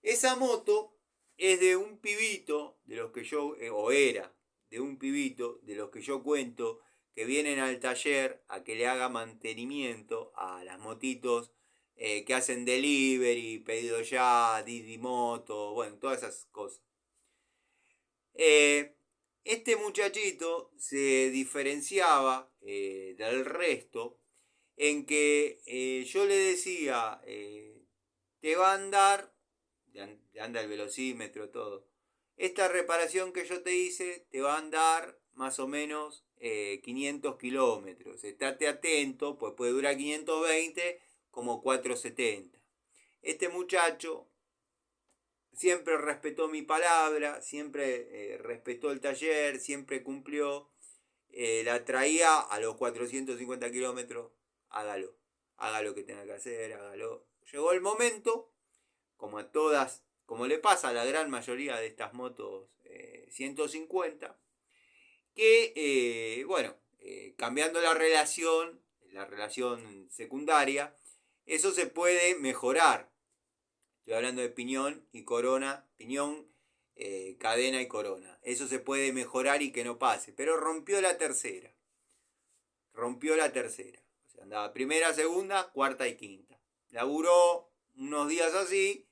Esa moto es de un pibito, de los que yo, o era, de un pibito, de los que yo cuento, que vienen al taller a que le haga mantenimiento a las motitos que hacen delivery, pedido ya, Didi Moto, bueno, todas esas cosas. Este muchachito se diferenciaba del resto en que yo le decía, te va a andar, anda el velocímetro, todo. Esta reparación que yo te hice te va a andar más o menos 500 kilómetros. Estate atento, pues puede durar 520 como 470. Este muchacho siempre respetó mi palabra, siempre respetó el taller, siempre cumplió. La traía a los 450 kilómetros, hágalo. Haga lo que tenga que hacer, hágalo. Llegó el momento, como a todas, como le pasa a la gran mayoría de estas motos 150, que, cambiando la relación secundaria, eso se puede mejorar. Estoy hablando de piñón y corona, piñón, cadena y corona. Eso se puede mejorar y que no pase. Pero rompió la tercera. O sea, andaba primera, segunda, cuarta y quinta. Laburó unos días así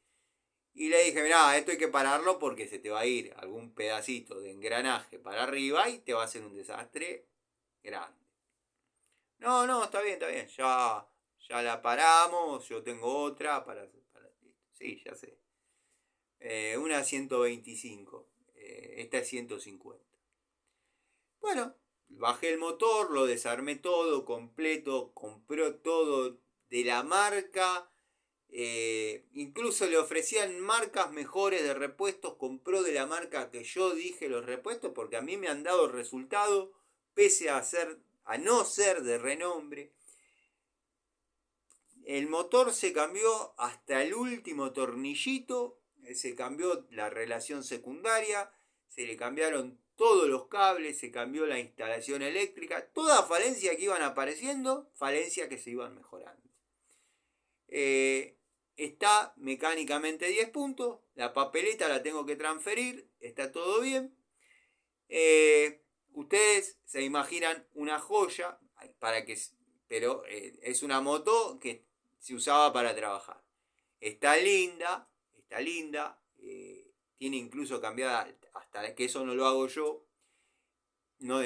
y le dije, mirá, esto hay que pararlo porque se te va a ir algún pedacito de engranaje para arriba y te va a hacer un desastre grande. No, está bien, ya la paramos, yo tengo otra sí, ya sé. Una 125, esta es 150. Bueno, bajé el motor, lo desarmé todo completo, compró todo de la marca. Incluso le ofrecían marcas mejores de repuestos, compró de la marca que yo dije los repuestos, porque a mí me han dado resultado, pese a no ser de renombre. El motor se cambió hasta el último tornillito, se cambió la relación secundaria, se le cambiaron todos los cables, se cambió la instalación eléctrica, toda falencia que iban apareciendo, falencias que se iban mejorando. Está mecánicamente 10 puntos, la papeleta la tengo que transferir, está todo bien. Ustedes se imaginan una joya, pero es una moto que se usaba para trabajar. Está linda, tiene incluso cambiada, hasta que eso no lo hago yo. No,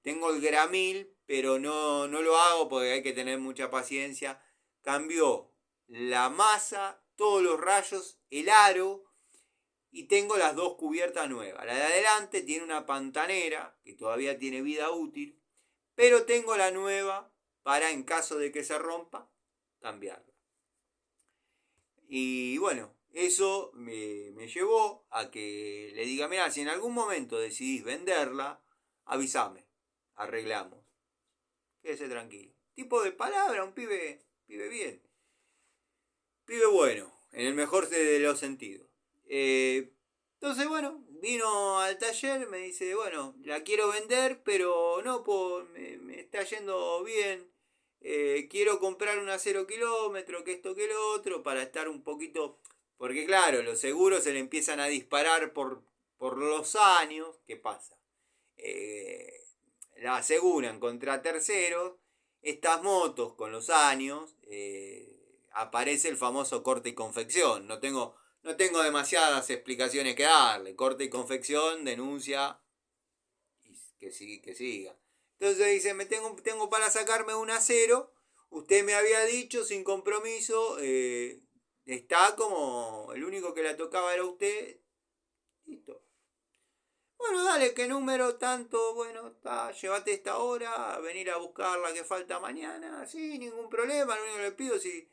tengo el gramil, pero no lo hago porque hay que tener mucha paciencia. Cambió la masa, todos los rayos, el aro, y tengo las dos cubiertas nuevas. La de adelante tiene una pantanera que todavía tiene vida útil, pero tengo la nueva para, en caso de que se rompa, cambiarla. Y bueno, eso me llevó a que le diga, mira, si en algún momento decidís venderla, avísame, arreglamos. Quédese tranquilo. Tipo de palabra, un pibe bien. Pibe bueno, en el mejor de los sentidos. Entonces, bueno, vino al taller, me dice, bueno, la quiero vender, pero no, me está yendo bien. Quiero comprar una 0 kilómetro, que esto, que lo otro, para estar un poquito... Porque claro, los seguros se le empiezan a disparar por los años. ¿Qué pasa? La aseguran contra terceros. Estas motos con los años... aparece el famoso corte y confección. No tengo demasiadas explicaciones que darle. Corte y confección, denuncia, y que siga. Entonces dice, tengo para sacarme un acero. Usted me había dicho, sin compromiso, está como el único que la tocaba era usted. Listo. Bueno, dale, ¿qué número tanto? Bueno, llévate esta hora, venir a buscarla que falta mañana. Sí, ningún problema, lo único que le pido si...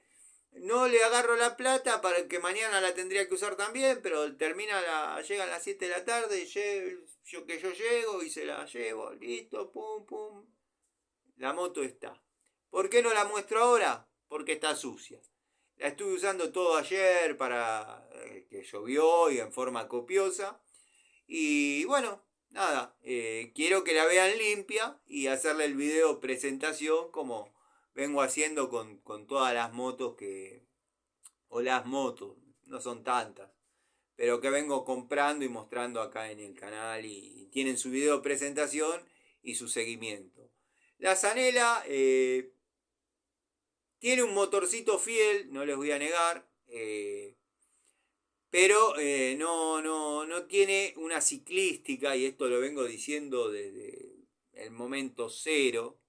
No le agarro la plata para que mañana la tendría que usar también, pero llegan las 7 de la tarde, yo llego y se la llevo, listo, pum, pum. La moto está. ¿Por qué no la muestro ahora? Porque está sucia. La estuve usando todo ayer para que llovió y en forma copiosa. Y bueno, nada, quiero que la vean limpia y hacerle el video presentación como vengo haciendo con todas las motos o las motos, no son tantas, pero que vengo comprando y mostrando acá en el canal y tienen su video presentación y su seguimiento. La Zanela tiene un motorcito fiel, no les voy a negar, pero no tiene una ciclística, y esto lo vengo diciendo desde el momento cero.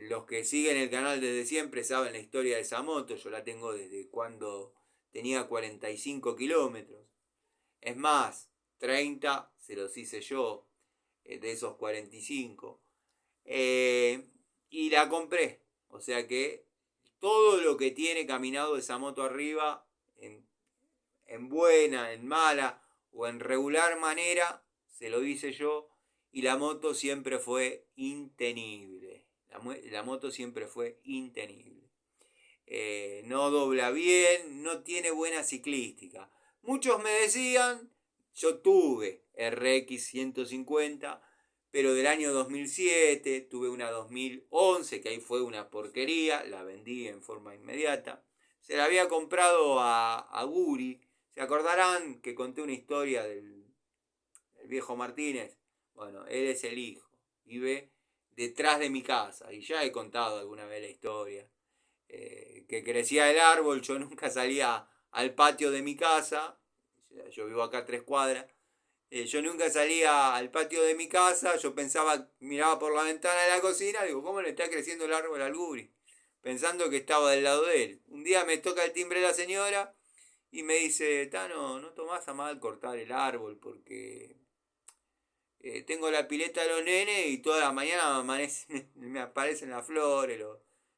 Los que siguen el canal desde siempre saben la historia de esa moto. Yo la tengo desde cuando tenía 45 kilómetros. Es más, 30 se los hice yo, de esos 45. Y la compré. O sea que todo lo que tiene caminado esa moto arriba, en buena, en mala o en regular manera, se lo hice yo. Y la moto siempre fue intenible. La moto siempre fue intenible. No dobla bien, no tiene buena ciclística. Muchos me decían, yo tuve RX 150, pero del año 2007, tuve una 2011, que ahí fue una porquería, la vendí en forma inmediata. Se la había comprado a Guri. ¿Se acordarán que conté una historia del viejo Martínez? Bueno, él es el hijo, vive detrás de mi casa, y ya he contado alguna vez la historia, que crecía el árbol, yo nunca salía al patio de mi casa, yo vivo acá a 3 cuadras, yo nunca salía al patio de mi casa, yo miraba por la ventana de la cocina, digo, ¿cómo le está creciendo el árbol al Guri? pensando que estaba del lado de él. Un día me toca el timbre la señora y me dice, Tano, ¿no tomás a mal cortar el árbol? Porque tengo la pileta de los nenes y toda la mañana me aparecen las flores,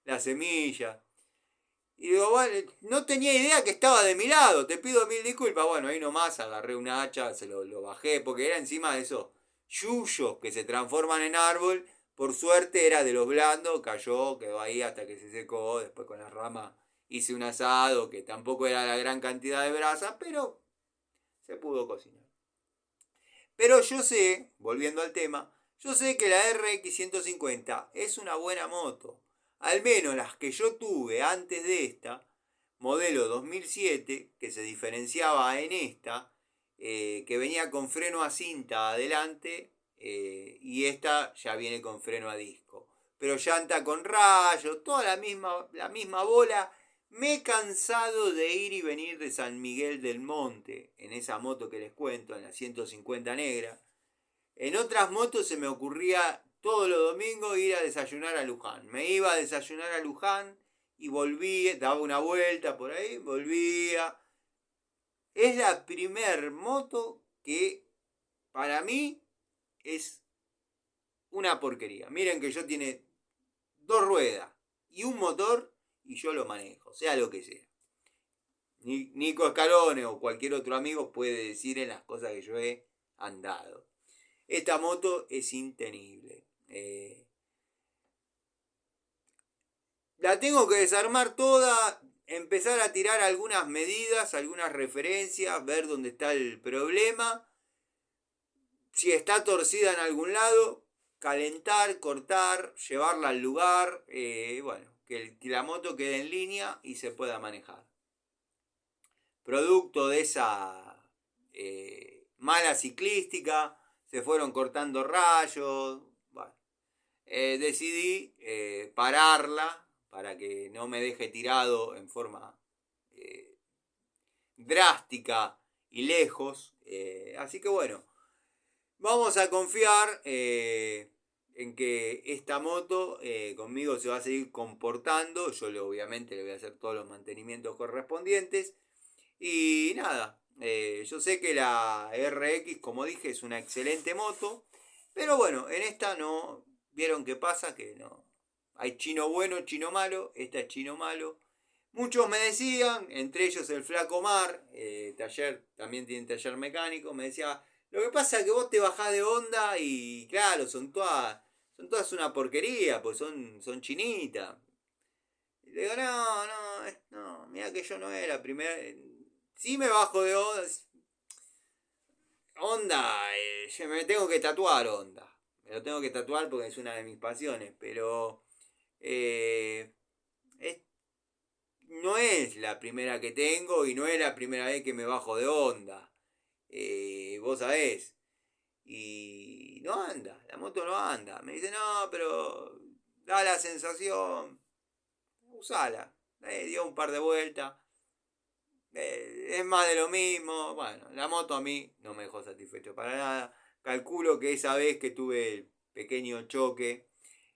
las semillas. Y digo, bueno, no tenía idea que estaba de mi lado, te pido mil disculpas. Bueno, ahí nomás agarré una hacha, se lo bajé, porque era encima de esos yuyos que se transforman en árbol. Por suerte era de los blandos, cayó, quedó ahí hasta que se secó. Después con las ramas hice un asado, que tampoco era la gran cantidad de brasa, pero se pudo cocinar. Pero yo sé, volviendo al tema, yo sé que la RX 150 es una buena moto. Al menos las que yo tuve antes de esta, modelo 2007, que se diferenciaba en esta, que venía con freno a cinta adelante, y esta ya viene con freno a disco. Pero llanta con rayos, toda la misma bola. Me he cansado de ir y venir de San Miguel del Monte, en esa moto que les cuento, en la 150 negra. En otras motos se me ocurría todos los domingos ir a desayunar a Luján. Me iba a desayunar a Luján y volvía, daba una vuelta por ahí, volvía. Es la primer moto que para mí es una porquería. Miren que yo tiene 2 ruedas y un motor y yo lo manejo, sea lo que sea. Nico Escalone o cualquier otro amigo puede decir en las cosas que yo he andado. Esta moto es intenible. La tengo que desarmar toda, empezar a tirar algunas medidas, algunas referencias, ver dónde está el problema. Si está torcida en algún lado, calentar, cortar, llevarla al lugar. Bueno, que la moto quede en línea y se pueda manejar. Producto de esa mala ciclística, se fueron cortando rayos. Bueno, decidí pararla para que no me deje tirado en forma drástica y lejos. Así que bueno, vamos a confiar en que esta moto conmigo se va a seguir comportando. Yo obviamente le voy a hacer todos los mantenimientos correspondientes. Y nada, yo sé que la RX, como dije, es una excelente moto. Pero bueno, en esta no. ¿Vieron qué pasa? Que no. Hay chino bueno, chino malo. Esta es chino malo. Muchos me decían, entre ellos el Flaco Mar, también tiene taller mecánico, me decía, lo que pasa es que vos te bajás de onda y claro, son todas una porquería, pues son chinitas. Y le digo, no, mira que yo no era la primera. Sí me bajo de onda. Yo me tengo que tatuar onda. Me lo tengo que tatuar porque es una de mis pasiones, pero no es la primera que tengo y no es la primera vez que me bajo de onda. Vos sabés. Y no anda, la moto no anda. Me dice, no, pero da la sensación. Usala. Dio un par de vueltas. Es más de lo mismo. Bueno, la moto a mí no me dejó satisfecho para nada. Calculo que esa vez que tuve el pequeño choque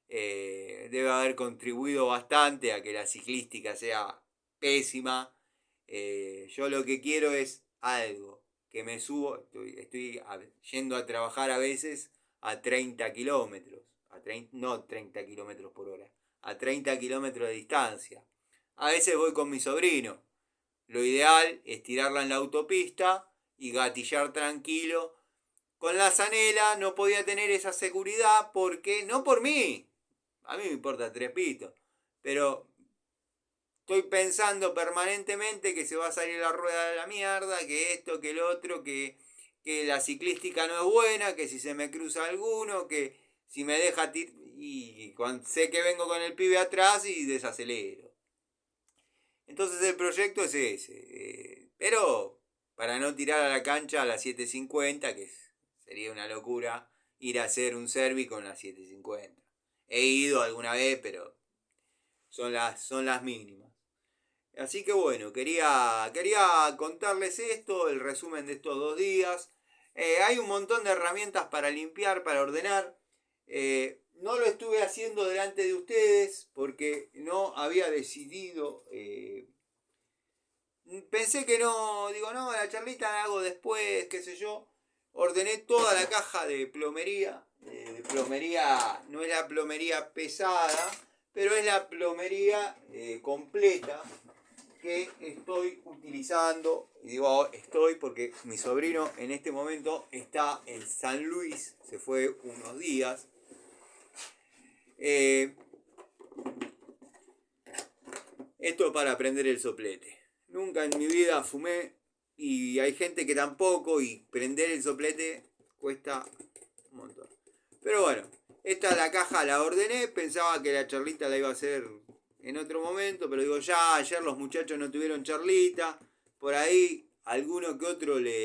debe haber contribuido bastante a que la ciclística sea pésima. Yo lo que quiero es algo que me subo. Estoy yendo a trabajar a veces a 30 kilómetros. No 30 kilómetros por hora. A 30 kilómetros de distancia. A veces voy con mi sobrino. Lo ideal es tirarla en la autopista y gatillar tranquilo. Con la Zanela no podía tener esa seguridad porque, no por mí, a mí me importa 3 pitos, pero estoy pensando permanentemente que se va a salir la rueda de la mierda, que esto, que el otro, que la ciclística no es buena, que si se me cruza alguno, que si me deja y sé que vengo con el pibe atrás y desacelero. Entonces el proyecto es ese. Pero para no tirar a la cancha a la 750, que sería una locura ir a hacer un servi con la 750. He ido alguna vez, pero son las mínimas. Así que bueno, quería contarles esto, el resumen de estos 2 días. Hay un montón de herramientas para limpiar, para ordenar. No lo estuve haciendo delante de ustedes porque no había decidido. Pensé que no, digo, no, la charlita la hago después, qué sé yo. Ordené toda la caja de plomería. De plomería, no es la plomería pesada, pero es la plomería completa que estoy utilizando. Y digo estoy porque mi sobrino en este momento está en San Luis, se fue unos días. Esto para prender el soplete. Nunca en mi vida fumé y hay gente que tampoco, y prender el soplete cuesta un montón. Pero bueno, esta la caja la ordené, pensaba que la charlita la iba a hacer en otro momento, pero digo ya, ayer los muchachos no tuvieron charlita, por ahí alguno que otro le